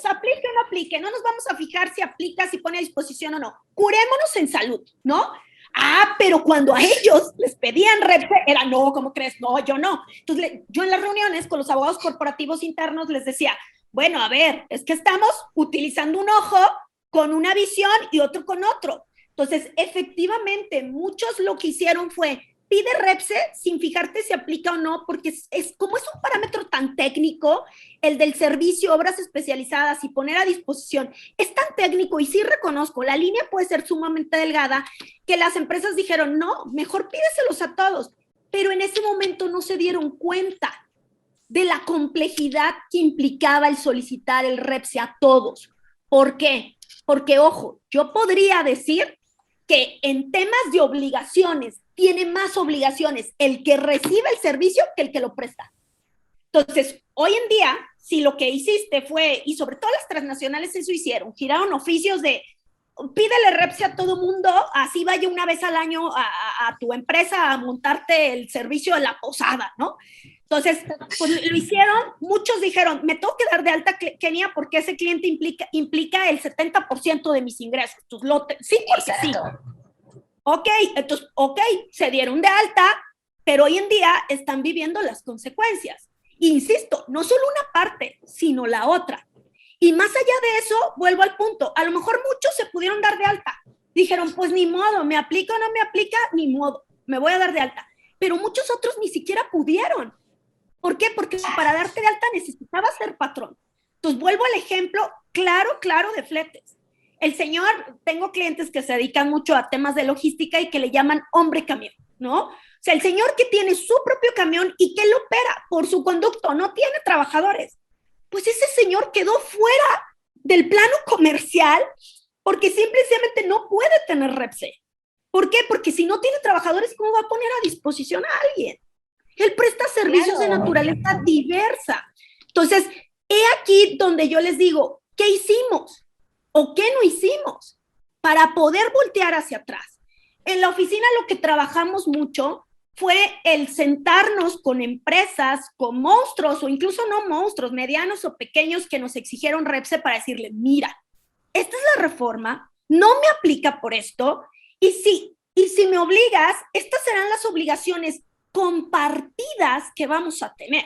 Speaker 3: aplique o no aplique, no nos vamos a fijar si aplica, si pone a disposición o no, curémonos en salud, ¿no? Pero cuando a ellos les pedían REPSE, era no, ¿cómo crees? No, yo no. Entonces, yo en las reuniones con los abogados corporativos internos les decía, bueno, a ver, es que estamos utilizando un ojo con una visión y otro con otro. Entonces, efectivamente, muchos lo que hicieron fue, pide REPSE sin fijarte si aplica o no, porque como es un parámetro tan técnico, el del servicio, obras especializadas y poner a disposición, es tan técnico y sí reconozco, la línea puede ser sumamente delgada, que las empresas dijeron, no, mejor pídeselos a todos, pero en ese momento no se dieron cuenta de la complejidad que implicaba el solicitar el REPSE a todos. ¿Por qué? Porque, ojo, yo podría decir que en temas de obligaciones tiene más obligaciones el que recibe el servicio que el que lo presta. Entonces, hoy en día, si lo que hiciste fue, y sobre todo las transnacionales eso hicieron, giraron oficios de pídele REPSE a todo mundo, así vaya una vez al año a tu empresa a montarte el servicio de la posada, ¿no? Entonces, pues lo hicieron, muchos dijeron, me tengo que dar de alta, Kenia, porque ese cliente implica el 70% de mis ingresos. Entonces, sí, porque sí. Entonces, se dieron de alta, pero hoy en día están viviendo las consecuencias. Insisto, no solo una parte, sino la otra. Y más allá de eso, vuelvo al punto, a lo mejor muchos se pudieron dar de alta. Dijeron, pues ni modo, me aplica o no me aplica, ni modo, me voy a dar de alta. Pero muchos otros ni siquiera pudieron. ¿Por qué? Porque para darte de alta necesitabas ser patrón. Entonces, vuelvo al ejemplo claro de fletes. El señor, tengo clientes que se dedican mucho a temas de logística y que le llaman hombre camión, ¿no? O sea, el señor que tiene su propio camión y que lo opera por su conducto, no tiene trabajadores. Pues ese señor quedó fuera del plano comercial porque simplemente no puede tener REPSE. ¿Por qué? Porque si no tiene trabajadores, ¿cómo va a poner a disposición a alguien? Él presta servicios de naturaleza diversa. Entonces, he aquí donde yo les digo, ¿qué hicimos? ¿O qué no hicimos? Para poder voltear hacia atrás. En la oficina lo que trabajamos mucho fue el sentarnos con empresas, con monstruos o incluso no monstruos, medianos o pequeños que nos exigieron REPSE para decirle, mira, esta es la reforma, no me aplica por esto, y si me obligas, estas serán las obligaciones compartidas que vamos a tener.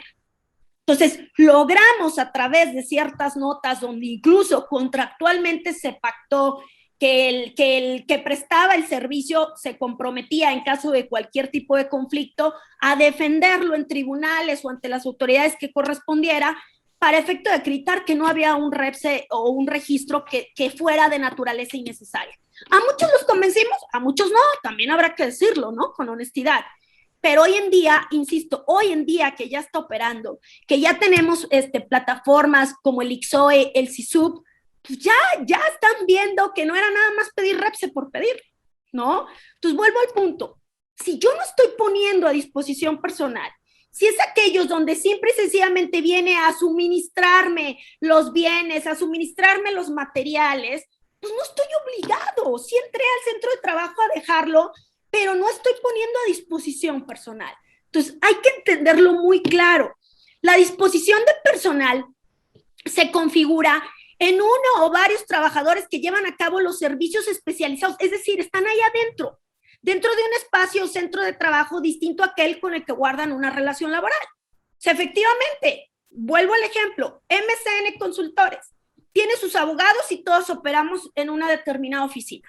Speaker 3: Entonces, logramos a través de ciertas notas donde incluso contractualmente se pactó que el que prestaba el servicio se comprometía en caso de cualquier tipo de conflicto a defenderlo en tribunales o ante las autoridades que correspondiera para efecto de acreditar que no había un REPSE o un registro que fuera de naturaleza innecesaria. A muchos los convencimos, a muchos no, también habrá que decirlo, ¿no? Con honestidad. Pero hoy en día, insisto, hoy en día que ya está operando, que ya tenemos plataformas como el ICSOE, el CISUB, pues ya están viendo que no era nada más pedir REPSE por pedir, ¿no? Entonces vuelvo al punto. Si yo no estoy poniendo a disposición personal, si es aquellos donde simple y sencillamente viene a suministrarme los bienes, a suministrarme los materiales, pues no estoy obligado. Si entré al centro de trabajo a dejarlo, pero no estoy poniendo a disposición personal. Entonces, hay que entenderlo muy claro. La disposición de personal se configura en uno o varios trabajadores que llevan a cabo los servicios especializados, es decir, están ahí adentro, dentro de un espacio o centro de trabajo distinto a aquel con el que guardan una relación laboral. O sea, efectivamente, vuelvo al ejemplo, MCN Consultores, tiene sus abogados y todos operamos en una determinada oficina.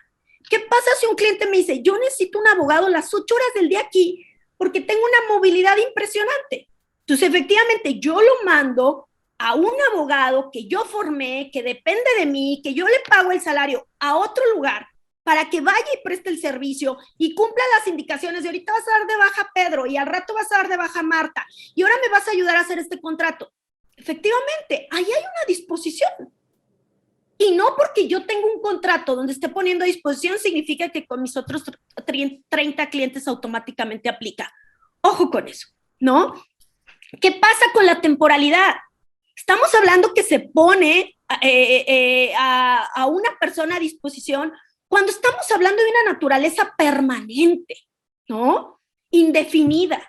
Speaker 3: ¿Qué pasa si un cliente me dice, yo necesito un abogado las 8 horas del día aquí porque tengo una movilidad impresionante? Entonces, efectivamente, yo lo mando a un abogado que yo formé, que depende de mí, que yo le pago el salario a otro lugar para que vaya y preste el servicio y cumpla las indicaciones de ahorita vas a dar de baja a Pedro y al rato vas a dar de baja a Marta y ahora me vas a ayudar a hacer este contrato. Efectivamente, ahí hay una disposición. Y no porque yo tengo un contrato donde esté poniendo a disposición significa que con mis otros 30 clientes automáticamente aplica. Ojo con eso, ¿no? ¿Qué pasa con la temporalidad? Estamos hablando que se pone a una persona a disposición cuando estamos hablando de una naturaleza permanente, ¿no? Indefinida,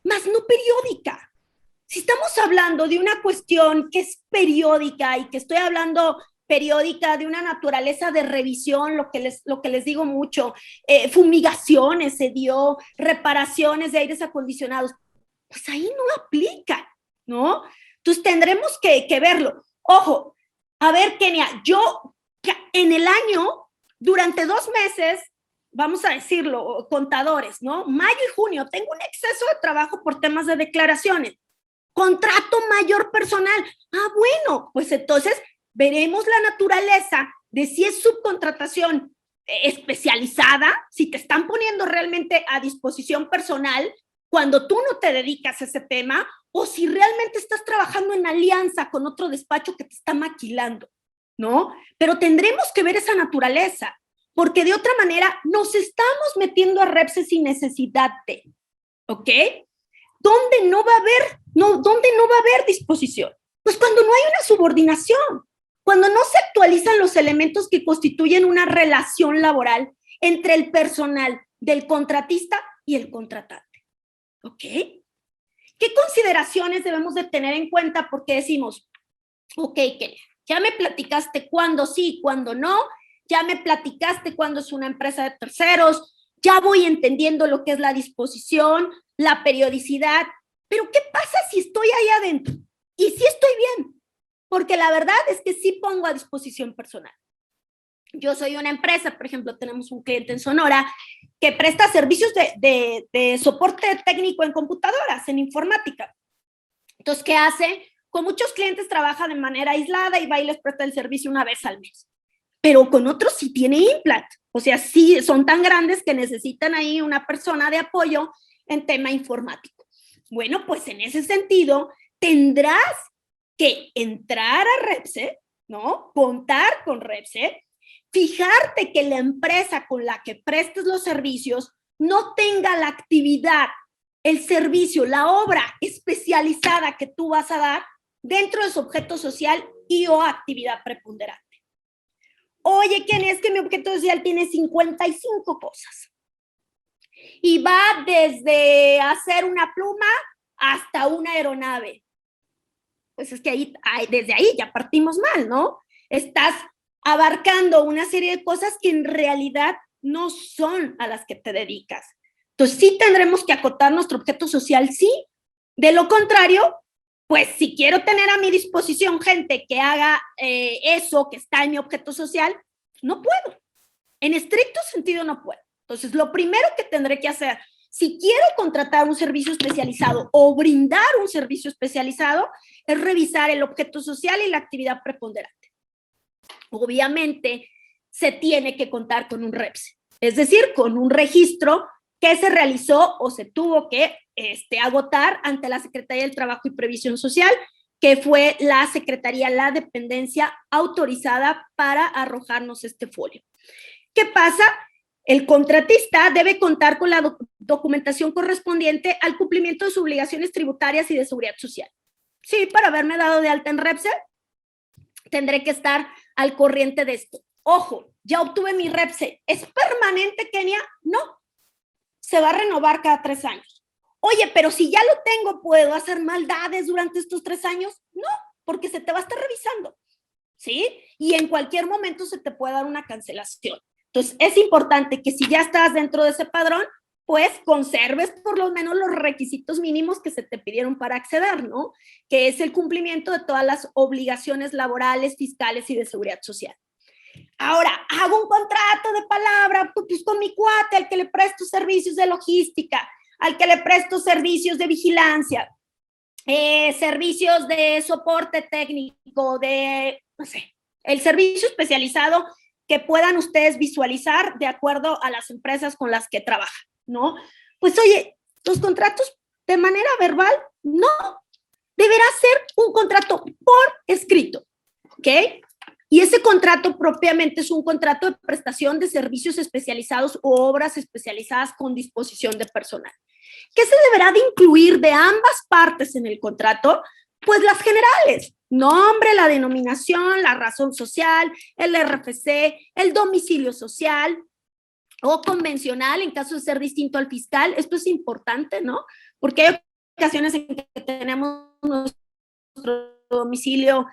Speaker 3: más no periódica. Si estamos hablando de una cuestión que es periódica y que estoy hablando periódica de una naturaleza de revisión, lo que les digo mucho, fumigaciones se dio, reparaciones de aires acondicionados, pues ahí no aplica, ¿no? Entonces tendremos que verlo. Ojo, a ver, Kenia, yo en el año, durante 2 meses, vamos a decirlo, contadores, ¿no? Mayo y junio, tengo un exceso de trabajo por temas de declaraciones. Contrato mayor personal. Ah, bueno, pues entonces veremos la naturaleza de si es subcontratación especializada, si te están poniendo realmente a disposición personal cuando tú no te dedicas a ese tema, o si realmente estás trabajando en alianza con otro despacho que te está maquilando, ¿no? Pero tendremos que ver esa naturaleza, porque de otra manera nos estamos metiendo a REPSE sin necesidad de, ¿ok? ¿Dónde no va a haber disposición? Pues cuando no hay una subordinación, cuando no se actualizan los elementos que constituyen una relación laboral entre el personal del contratista y el contratante. ¿Ok? ¿Qué consideraciones debemos de tener en cuenta? Porque decimos, ok, Kenia, ya me platicaste cuándo sí, cuándo no, ya me platicaste cuándo es una empresa de terceros, ya voy entendiendo lo que es la disposición, la periodicidad, pero ¿qué pasa si estoy ahí adentro? Y si estoy bien, porque la verdad es que sí pongo a disposición personal. Yo soy una empresa, por ejemplo, tenemos un cliente en Sonora que presta servicios de soporte técnico en computadoras, en informática. Entonces, ¿qué hace? Con muchos clientes trabaja de manera aislada y va y les presta el servicio una vez al mes. Pero con otros sí tiene implant. O sea, sí son tan grandes que necesitan ahí una persona de apoyo en tema informático. Bueno, pues en ese sentido, tendrás que entrar a REPSE, ¿no? Contar con REPSE, fijarte que la empresa con la que prestes los servicios no tenga la actividad, el servicio, la obra especializada que tú vas a dar dentro de su objeto social y o actividad preponderante. Oye, ¿quién es que mi objeto social tiene 55 cosas? Y va desde hacer una pluma hasta una aeronave. Pues es que desde ahí ya partimos mal, ¿no? Estás abarcando una serie de cosas que en realidad no son a las que te dedicas. Entonces sí tendremos que acotar nuestro objeto social, sí. De lo contrario, pues si quiero tener a mi disposición gente que haga eso que está en mi objeto social, no puedo. En estricto sentido no puedo. Entonces lo primero que tendré que hacer, si quiero contratar un servicio especializado o brindar un servicio especializado, es revisar el objeto social y la actividad preponderante. Obviamente, se tiene que contar con un REPSE, es decir, con un registro que se realizó o se tuvo que agotar ante la Secretaría del Trabajo y Previsión Social, que fue la Secretaría, la dependencia autorizada para arrojarnos este folio. ¿Qué pasa? El contratista debe contar con la documentación correspondiente al cumplimiento de sus obligaciones tributarias y de seguridad social. Sí, para haberme dado de alta en REPSE, tendré que estar al corriente de esto. Ojo, ya obtuve mi REPSE. ¿Es permanente, Kenia? No. Se va a renovar cada 3 años. Oye, pero si ya lo tengo, ¿puedo hacer maldades durante estos 3 años? No, porque se te va a estar revisando, ¿sí? Y en cualquier momento se te puede dar una cancelación. Entonces, es importante que si ya estás dentro de ese padrón, pues conserves por lo menos los requisitos mínimos que se te pidieron para acceder, ¿no? Que es el cumplimiento de todas las obligaciones laborales, fiscales y de seguridad social. Ahora, hago un contrato de palabra pues, con mi cuate, al que le presto servicios de logística, al que le presto servicios de vigilancia, servicios de soporte técnico, de, no sé, el servicio especializado que puedan ustedes visualizar de acuerdo a las empresas con las que trabajan, ¿no? Pues oye, los contratos de manera verbal, no, deberá ser un contrato por escrito, ¿ok? Y ese contrato propiamente es un contrato de prestación de servicios especializados o obras especializadas con disposición de personal. ¿Qué se deberá de incluir de ambas partes en el contrato? Pues las generales, nombre, la denominación, la razón social, el RFC, el domicilio social o convencional en caso de ser distinto al fiscal. Esto es importante, ¿no? Porque hay ocasiones en que tenemos nuestro domicilio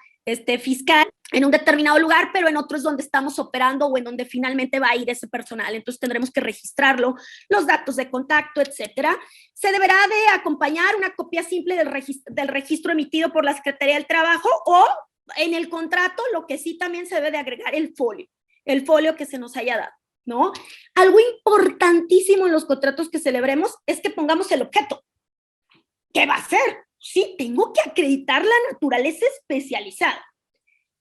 Speaker 3: fiscal en un determinado lugar, pero en otros donde estamos operando o en donde finalmente va a ir ese personal. Entonces tendremos que registrarlo, los datos de contacto, etcétera. Se deberá de acompañar una copia simple del registro emitido por la Secretaría del Trabajo o en el contrato, lo que sí también se debe de agregar el folio que se nos haya dado, ¿no? Algo importantísimo en los contratos que celebremos es que pongamos el objeto. ¿Qué va a ser? Sí, tengo que acreditar la naturaleza especializada.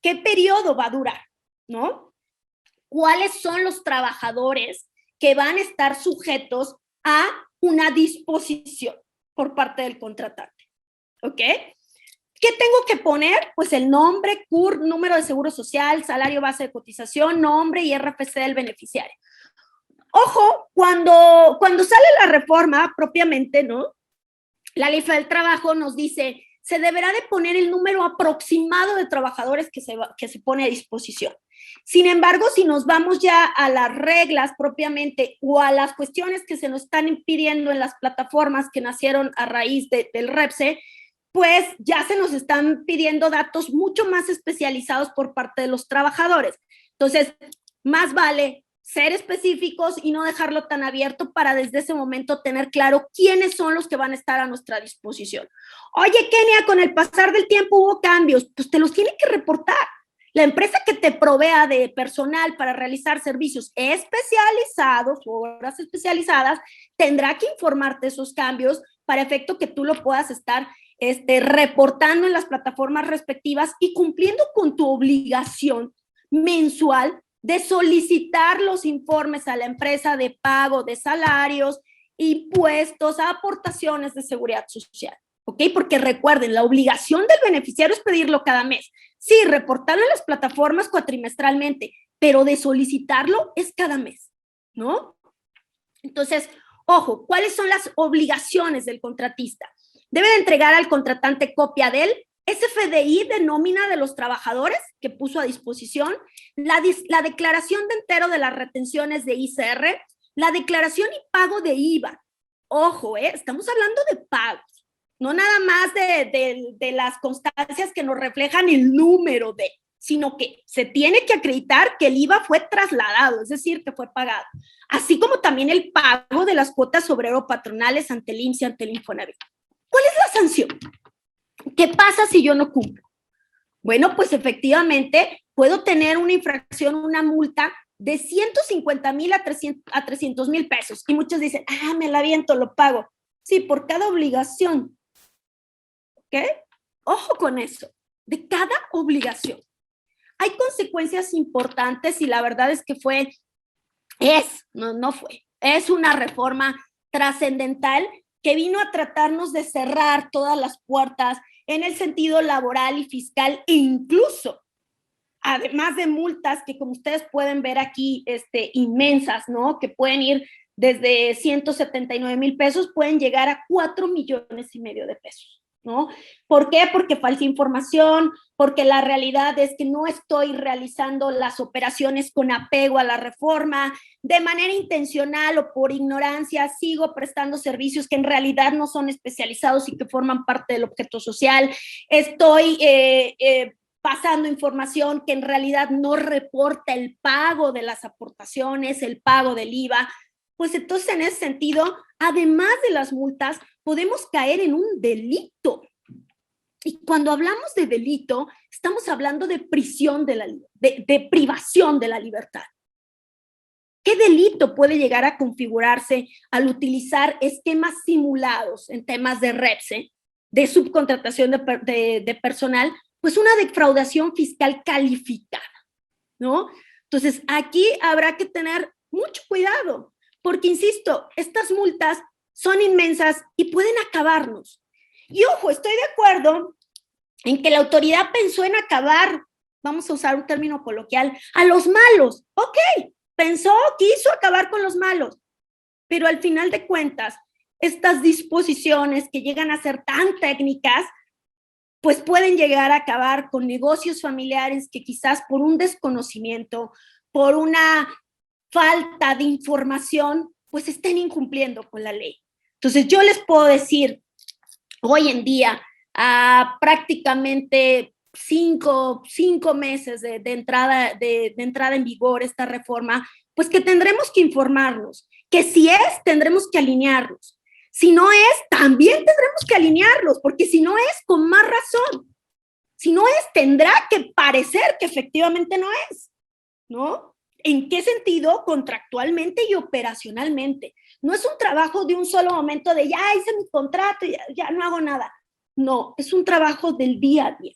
Speaker 3: ¿Qué periodo va a durar? ¿No? ¿Cuáles son los trabajadores que van a estar sujetos a una disposición por parte del contratante? ¿Ok? ¿Qué tengo que poner? Pues el nombre, CURP, número de seguro social, salario base de cotización, nombre y RFC del beneficiario. Ojo, cuando sale la reforma propiamente, ¿no? La Ley Federal del Trabajo nos dice, se deberá de poner el número aproximado de trabajadores que se pone a disposición. Sin embargo, si nos vamos ya a las reglas propiamente o a las cuestiones que se nos están impidiendo en las plataformas que nacieron a raíz del REPSE, pues ya se nos están pidiendo datos mucho más especializados por parte de los trabajadores. Entonces, más vale ser específicos y no dejarlo tan abierto para desde ese momento tener claro quiénes son los que van a estar a nuestra disposición. Oye, Kenia, con el pasar del tiempo hubo cambios, pues te los tiene que reportar. La empresa que te provea de personal para realizar servicios especializados o horas especializadas tendrá que informarte esos cambios para efecto que tú lo puedas estar reportando en las plataformas respectivas y cumpliendo con tu obligación mensual de solicitar los informes a la empresa de pago de salarios, impuestos, aportaciones de seguridad social, ¿ok? Porque recuerden, la obligación del beneficiario es pedirlo cada mes. Sí, reportarlo en las plataformas cuatrimestralmente, pero de solicitarlo es cada mes, ¿no? Entonces, ojo, ¿cuáles son las obligaciones del contratista? Debe de entregar al contratante copia del SFDI de nómina de los trabajadores que puso a disposición, la declaración de entero de las retenciones de ICR, la declaración y pago de IVA. Ojo, estamos hablando de pagos, no nada más de las constancias que nos reflejan el número de, sino que se tiene que acreditar que el IVA fue trasladado, es decir, que fue pagado, así como también el pago de las cuotas obrero-patronales ante el IMSS y ante el Infonavit. ¿Cuál es la sanción? ¿Qué pasa si yo no cumplo? Bueno, pues efectivamente puedo tener una infracción, una multa de 150,000 a 300,000 pesos. Y muchos dicen, me la aviento, lo pago. Sí, por cada obligación. ¿Ok? Ojo con eso, de cada obligación. Hay consecuencias importantes y la verdad es que es una reforma trascendental que vino a tratarnos de cerrar todas las puertas en el sentido laboral y fiscal e incluso, además de multas que como ustedes pueden ver aquí, inmensas, ¿no? Que pueden ir desde 179,000 pesos, pueden llegar a 4,5 millones de pesos, ¿no? ¿Por qué? Porque falsa información, porque la realidad es que no estoy realizando las operaciones con apego a la reforma, de manera intencional o por ignorancia sigo prestando servicios que en realidad no son especializados y que forman parte del objeto social, estoy pasando información que en realidad no reporta el pago de las aportaciones, el pago del IVA. Pues entonces en ese sentido, además de las multas, podemos caer en un delito. Y cuando hablamos de delito, estamos hablando de prisión de privación de la libertad. ¿Qué delito puede llegar a configurarse al utilizar esquemas simulados en temas de REPSE, de subcontratación de personal? Pues una defraudación fiscal calificada, ¿no? Entonces, aquí habrá que tener mucho cuidado, porque, insisto, estas multas son inmensas y pueden acabarnos. Y ojo, estoy de acuerdo en que la autoridad pensó en acabar, vamos a usar un término coloquial, a los malos. Ok, quiso acabar con los malos, pero al final de cuentas, estas disposiciones que llegan a ser tan técnicas, pues pueden llegar a acabar con negocios familiares que quizás por un desconocimiento, por una falta de información, pues estén incumpliendo con la ley. Entonces, yo les puedo decir, hoy en día, a prácticamente cinco meses de entrada en vigor esta reforma, pues que tendremos que informarnos, que si es, tendremos que alinearnos. Si no es, también tendremos que alinearlos, porque si no es, con más razón. Si no es, tendrá que parecer que efectivamente no es, ¿no? ¿En qué sentido? Contractualmente y operacionalmente. No es un trabajo de un solo momento de ya hice mi contrato, ya no hago nada. No, es un trabajo del día a día,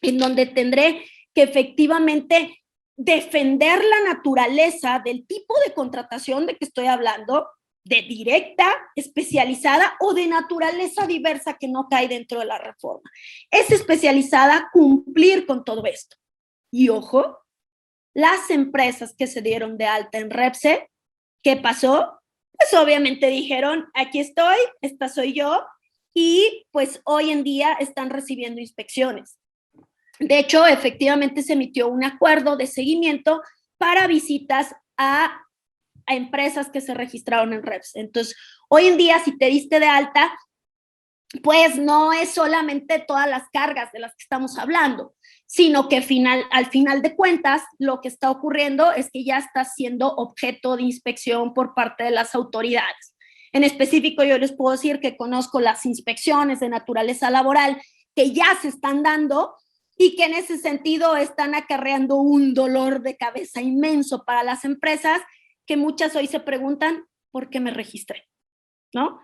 Speaker 3: en donde tendré que efectivamente defender la naturaleza del tipo de contratación de que estoy hablando, de directa, especializada o de naturaleza diversa que no cae dentro de la reforma. Es especializada cumplir con todo esto. Y ojo, las empresas que se dieron de alta en REPSE, ¿qué pasó? Pues obviamente dijeron, aquí estoy, esta soy yo, y pues hoy en día están recibiendo inspecciones. De hecho, efectivamente se emitió un acuerdo de seguimiento para visitas a empresas que se registraron en REPSE. Entonces, hoy en día, si te diste de alta, pues no es solamente todas las cargas de las que estamos hablando, sino que al final de cuentas, lo que está ocurriendo es que ya está siendo objeto de inspección por parte de las autoridades. En específico, yo les puedo decir que conozco las inspecciones de naturaleza laboral que ya se están dando y que en ese sentido están acarreando un dolor de cabeza inmenso para las empresas, que muchas hoy se preguntan, ¿por qué me registré? ¿No?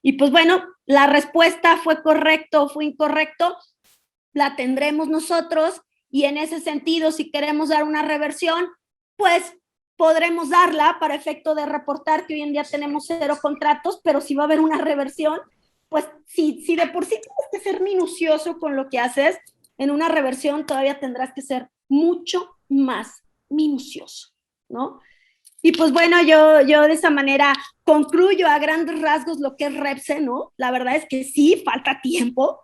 Speaker 3: Y pues bueno, la respuesta fue correcto o fue incorrecto, la tendremos nosotros, y en ese sentido, si queremos dar una reversión, pues podremos darla para efecto de reportar que hoy en día tenemos 0 contratos, pero si va a haber una reversión, pues si de por sí tienes que ser minucioso con lo que haces, en una reversión todavía tendrás que ser mucho más minucioso, ¿no? Y pues bueno, yo de esa manera concluyo a grandes rasgos lo que es REPSE, ¿no? La verdad es que sí, falta tiempo,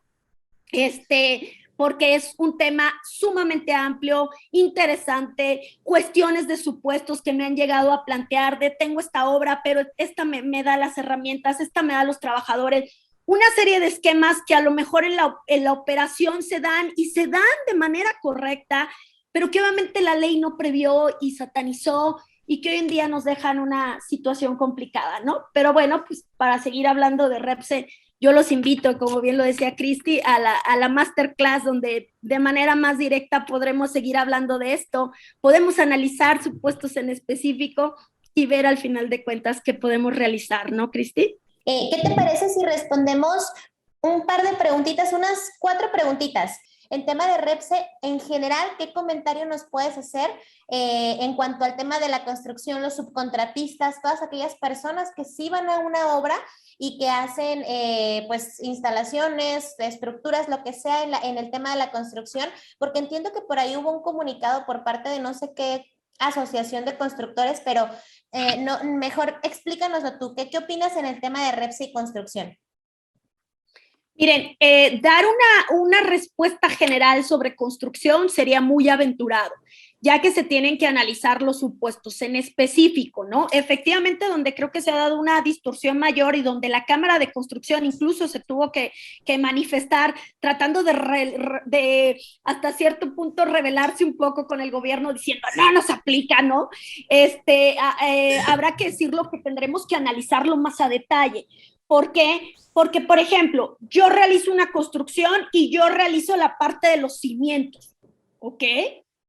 Speaker 3: porque es un tema sumamente amplio, interesante, cuestiones de supuestos que me han llegado a plantear de tengo esta obra, pero esta me da las herramientas, esta me da los trabajadores, una serie de esquemas que a lo mejor en la operación se dan y se dan de manera correcta, pero que obviamente la ley no previó y satanizó, y que hoy en día nos dejan una situación complicada, ¿no? Pero bueno, pues para seguir hablando de REPSE, yo los invito, como bien lo decía Cristi, a la masterclass, donde de manera más directa podremos seguir hablando de esto, podemos analizar supuestos en específico y ver al final de cuentas qué podemos realizar, ¿no, Cristi?
Speaker 1: ¿Qué te parece si respondemos un par de preguntitas, unas 4 preguntitas? En tema de REPSE, en general, ¿qué comentario nos puedes hacer en cuanto al tema de la construcción, los subcontratistas, todas aquellas personas que sí van a una obra y que hacen pues instalaciones, estructuras, lo que sea en el tema de la construcción? Porque entiendo que por ahí hubo un comunicado por parte de no sé qué asociación de constructores, pero no, mejor explícanoslo tú. ¿Qué opinas en el tema de REPSE y construcción?
Speaker 3: Miren, dar una respuesta general sobre construcción sería muy aventurado, ya que se tienen que analizar los supuestos en específico, ¿no? Efectivamente, donde creo que se ha dado una distorsión mayor y donde la Cámara de Construcción incluso se tuvo que manifestar tratando de hasta cierto punto rebelarse un poco con el gobierno diciendo no nos aplica, ¿no? Habrá que decirlo que tendremos que analizarlo más a detalle. ¿Por qué? Porque, por ejemplo, yo realizo una construcción y yo realizo la parte de los cimientos, ¿ok?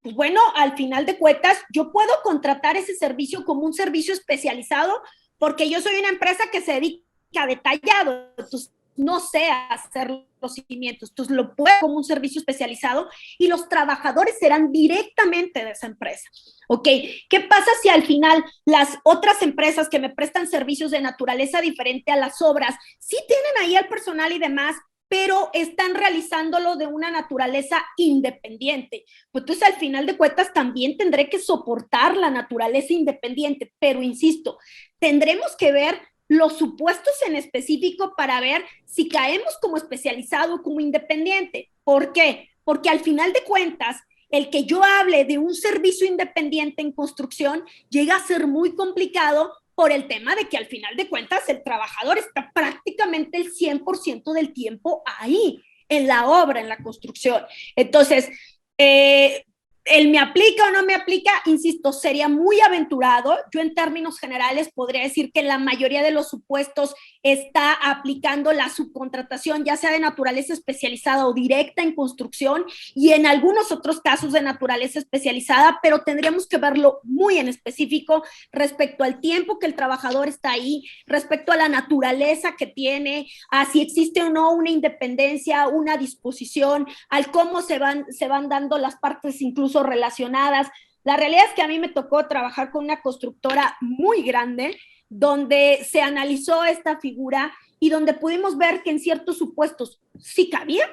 Speaker 3: Pues bueno, al final de cuentas, yo puedo contratar ese servicio como un servicio especializado porque yo soy una empresa que se dedica a detallado, entonces no sé hacer los cimientos, entonces lo puedo como un servicio especializado y los trabajadores serán directamente de esa empresa. ¿Ok? ¿Qué pasa si al final las otras empresas que me prestan servicios de naturaleza diferente a las obras sí tienen ahí el personal y demás, pero están realizándolo de una naturaleza independiente? Pues entonces al final de cuentas también tendré que soportar la naturaleza independiente, pero insisto, tendremos que ver los supuestos en específico para ver si caemos como especializado o como independiente. ¿Por qué? Porque al final de cuentas, el que yo hable de un servicio independiente en construcción llega a ser muy complicado por el tema de que al final de cuentas el trabajador está prácticamente el 100% del tiempo ahí, en la obra, en la construcción. Entonces, ¿el me aplica o no me aplica? Insisto, sería muy aventurado. Yo en términos generales podría decir que la mayoría de los supuestos está aplicando la subcontratación, ya sea de naturaleza especializada o directa en construcción, y en algunos otros casos de naturaleza especializada, pero tendríamos que verlo muy en específico respecto al tiempo que el trabajador está ahí, respecto a la naturaleza que tiene, a si existe o no una independencia, una disposición, al cómo se van dando las partes incluso relacionadas. La realidad es que a mí me tocó trabajar con una constructora muy grande donde se analizó esta figura y donde pudimos ver que en ciertos supuestos sí cabía.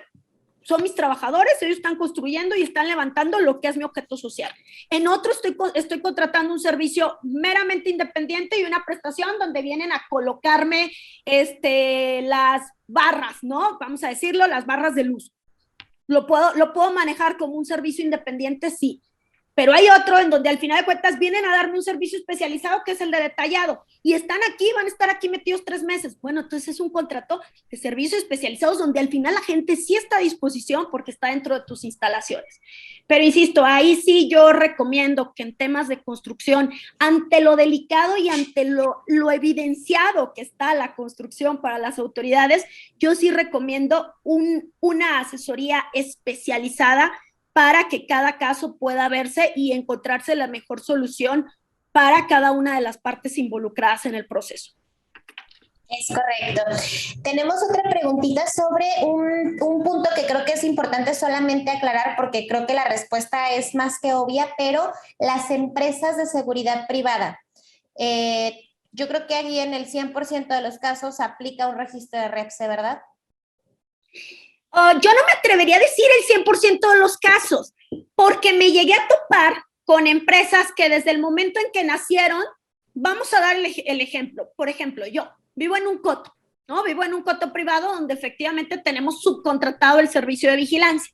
Speaker 3: Son mis trabajadores, ellos están construyendo y están levantando lo que es mi objeto social. En otros estoy contratando un servicio meramente independiente y una prestación donde vienen a colocarme las barras, ¿no? Vamos a decirlo, las barras de luz. ¿Lo puedo manejar como un servicio independiente? Sí. Pero hay otro en donde al final de cuentas vienen a darme un servicio especializado que es el de detallado y están aquí, van a estar aquí metidos 3 meses. Bueno, entonces es un contrato de servicios especializados donde al final la gente sí está a disposición porque está dentro de tus instalaciones. Pero insisto, ahí sí yo recomiendo que en temas de construcción, ante lo delicado y ante lo evidenciado que está la construcción para las autoridades, yo sí recomiendo una asesoría especializada para que cada caso pueda verse y encontrarse la mejor solución para cada una de las partes involucradas en el proceso.
Speaker 1: Es correcto. Tenemos otra preguntita sobre un punto que creo que es importante solamente aclarar porque creo que la respuesta es más que obvia, pero las empresas de seguridad privada. Yo creo que aquí en el 100% de los casos aplica un registro de REPSE, ¿verdad?
Speaker 3: Yo no me atrevería a decir el 100% de los casos, porque me llegué a topar con empresas que desde el momento en que nacieron, vamos a dar el ejemplo. Por ejemplo, yo vivo en un coto, ¿no? Vivo en un coto privado donde efectivamente tenemos subcontratado el servicio de vigilancia.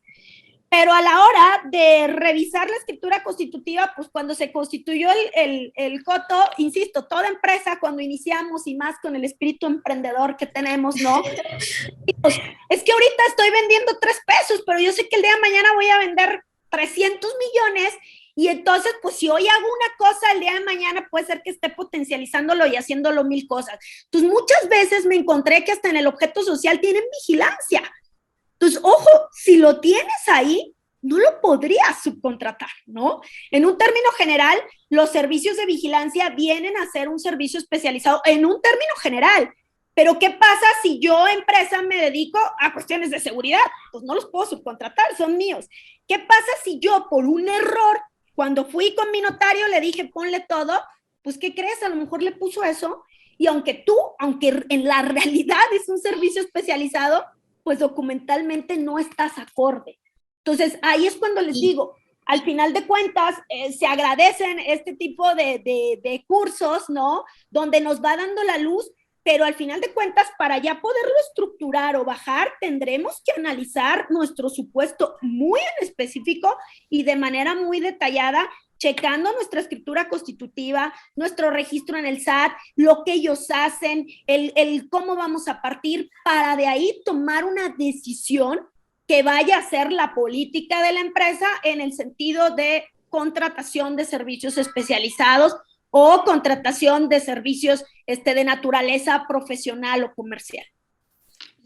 Speaker 3: Pero a la hora de revisar la escritura constitutiva, pues cuando se constituyó el coto, insisto, toda empresa cuando iniciamos y más con el espíritu emprendedor que tenemos, ¿no? Pues, es que ahorita estoy vendiendo 3 pesos, pero yo sé que el día de mañana voy a vender 300 millones y entonces, pues si hoy hago una cosa, el día de mañana puede ser que esté potencializándolo y haciéndolo 1000 cosas. Entonces, muchas veces me encontré que hasta en el objeto social tienen vigilancia. Entonces, ojo, si lo tienes ahí, no lo podrías subcontratar, ¿no? En un término general, los servicios de vigilancia vienen a ser un servicio especializado en un término general. Pero ¿qué pasa si yo, empresa, me dedico a cuestiones de seguridad? Pues no los puedo subcontratar, son míos. ¿Qué pasa si yo, por un error, cuando fui con mi notario, le dije, ponle todo? Pues, ¿qué crees? A lo mejor le puso eso. Y aunque en la realidad es un servicio especializado, pues documentalmente no estás acorde. Entonces, ahí es cuando les digo, al final de cuentas, se agradecen este tipo de cursos, ¿no? Donde nos va dando la luz, pero al final de cuentas, para ya poderlo estructurar o bajar, tendremos que analizar nuestro supuesto muy en específico y de manera muy detallada, checando nuestra escritura constitutiva, nuestro registro en el SAT, lo que ellos hacen, el cómo vamos a partir, para de ahí tomar una decisión que vaya a ser la política de la empresa en el sentido de contratación de servicios especializados o contratación de servicios de naturaleza profesional o comercial.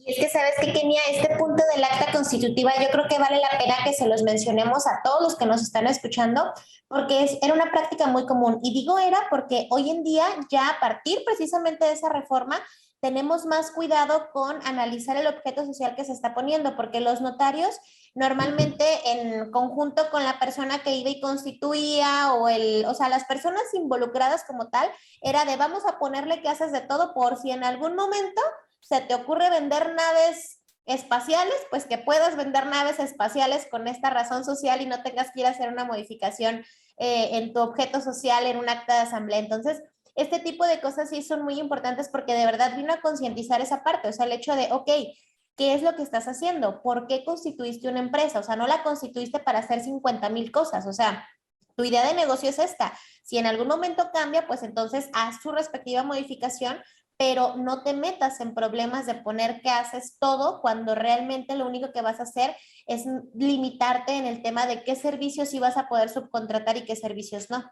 Speaker 1: Y es que sabes que, Kenia, este punto del acta constitutiva yo creo que vale la pena que se los mencionemos a todos los que nos están escuchando, porque era una práctica muy común. Y digo era porque hoy en día, ya a partir precisamente de esa reforma, tenemos más cuidado con analizar el objeto social que se está poniendo, porque los notarios normalmente en conjunto con la persona que iba y constituía o sea, las personas involucradas como tal, era de vamos a ponerle que haces de todo por si en algún momento se te ocurre vender naves espaciales, pues que puedas vender naves espaciales con esta razón social y no tengas que ir a hacer una modificación en tu objeto social en un acta de asamblea. Entonces, este tipo de cosas sí son muy importantes porque de verdad vino a concientizar esa parte, o sea, el hecho de, ok, ¿qué es lo que estás haciendo? ¿Por qué constituiste una empresa? O sea, no la constituiste para hacer 50,000 cosas, o sea, tu idea de negocio es esta. Si en algún momento cambia, pues entonces haz su respectiva modificación, pero no te metas en problemas de poner que haces todo cuando realmente lo único que vas a hacer es limitarte en el tema de qué servicios sí vas a poder subcontratar y qué servicios no.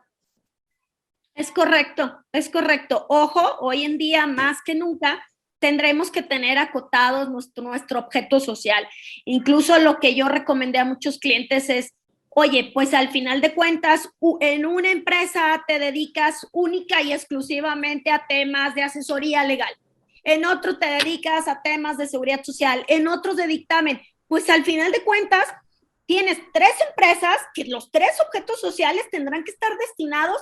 Speaker 3: Es correcto, es correcto. Ojo, hoy en día más que nunca tendremos que tener acotados nuestro objeto social. Incluso lo que yo recomendé a muchos clientes es, oye, pues al final de cuentas, en una empresa te dedicas única y exclusivamente a temas de asesoría legal. En otro te dedicas a temas de seguridad social, en otros de dictamen. Pues al final de cuentas, tienes 3 empresas que los 3 objetos sociales tendrán que estar destinados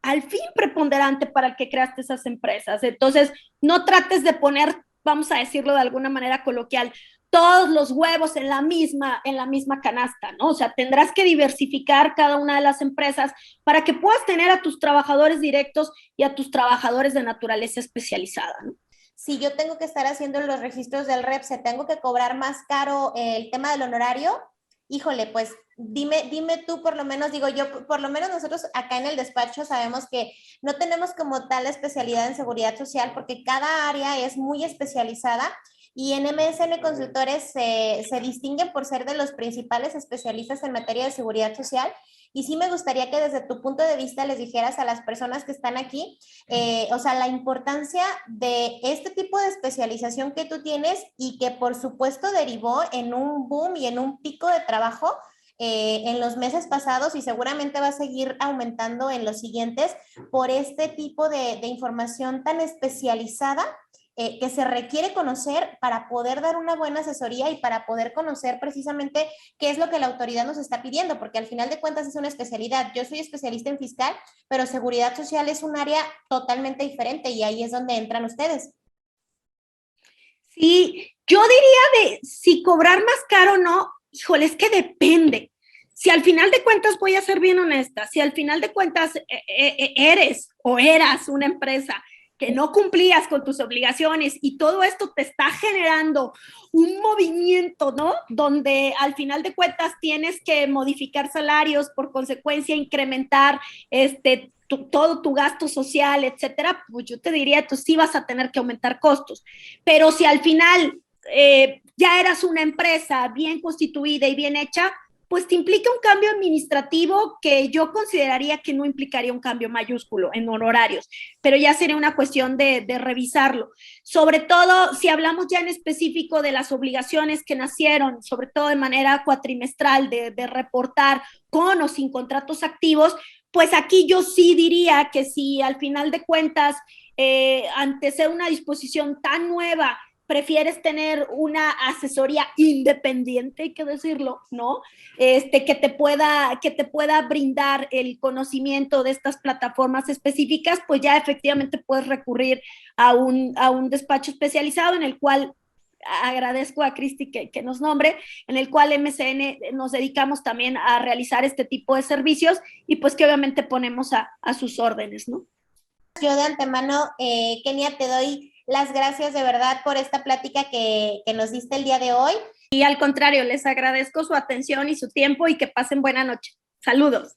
Speaker 3: al fin preponderante para el que creaste esas empresas. Entonces, no trates de poner, vamos a decirlo de alguna manera coloquial, todos los huevos en la misma canasta, ¿no? O sea, tendrás que diversificar cada una de las empresas para que puedas tener a tus trabajadores directos y a tus trabajadores de naturaleza especializada, ¿no?
Speaker 1: Si yo tengo que estar haciendo los registros del REPSE, tengo que cobrar más caro el tema del honorario, híjole, pues dime tú por lo menos, digo yo, por lo menos nosotros acá en el despacho sabemos que no tenemos como tal especialidad en seguridad social porque cada área es muy especializada y en MSN Consultores se distinguen por ser de los principales especialistas en materia de seguridad social. Y sí me gustaría que desde tu punto de vista les dijeras a las personas que están aquí, o sea, la importancia de este tipo de especialización que tú tienes y que por supuesto derivó en un boom y en un pico de trabajo en los meses pasados y seguramente va a seguir aumentando en los siguientes por este tipo de información tan especializada que se requiere conocer para poder dar una buena asesoría y para poder conocer precisamente qué es lo que la autoridad nos está pidiendo, porque al final de cuentas es una especialidad. Yo soy especialista en fiscal, pero seguridad social es un área totalmente diferente y ahí es donde entran ustedes.
Speaker 3: Sí, yo diría de si cobrar más caro o no, híjole, es que depende. Si al final de cuentas, voy a ser bien honesta, si al final de cuentas eres o eras una empresa que no cumplías con tus obligaciones y todo esto te está generando un movimiento, ¿no? Donde al final de cuentas tienes que modificar salarios, por consecuencia incrementar todo tu gasto social, etcétera, pues yo te diría, tú sí vas a tener que aumentar costos. Pero si al final ya eras una empresa bien constituida y bien hecha, pues te implica un cambio administrativo que yo consideraría que no implicaría un cambio mayúsculo en honorarios, pero ya sería una cuestión de revisarlo. Sobre todo, si hablamos ya en específico de las obligaciones que nacieron, sobre todo de manera cuatrimestral, de reportar con o sin contratos activos, pues aquí yo sí diría que si al final de cuentas, ante ser una disposición tan nueva, prefieres tener una asesoría independiente, hay que decirlo, ¿no? Que te pueda brindar el conocimiento de estas plataformas específicas, pues ya efectivamente puedes recurrir a un despacho especializado en el cual agradezco a Cristi que nos nombre, en el cual MSN nos dedicamos también a realizar este tipo de servicios y pues que obviamente ponemos a sus órdenes, ¿no?
Speaker 1: Yo de antemano, Kenia, te doy las gracias de verdad por esta plática que nos diste el día de hoy.
Speaker 3: Y al contrario, les agradezco su atención y su tiempo y que pasen buena noche. Saludos.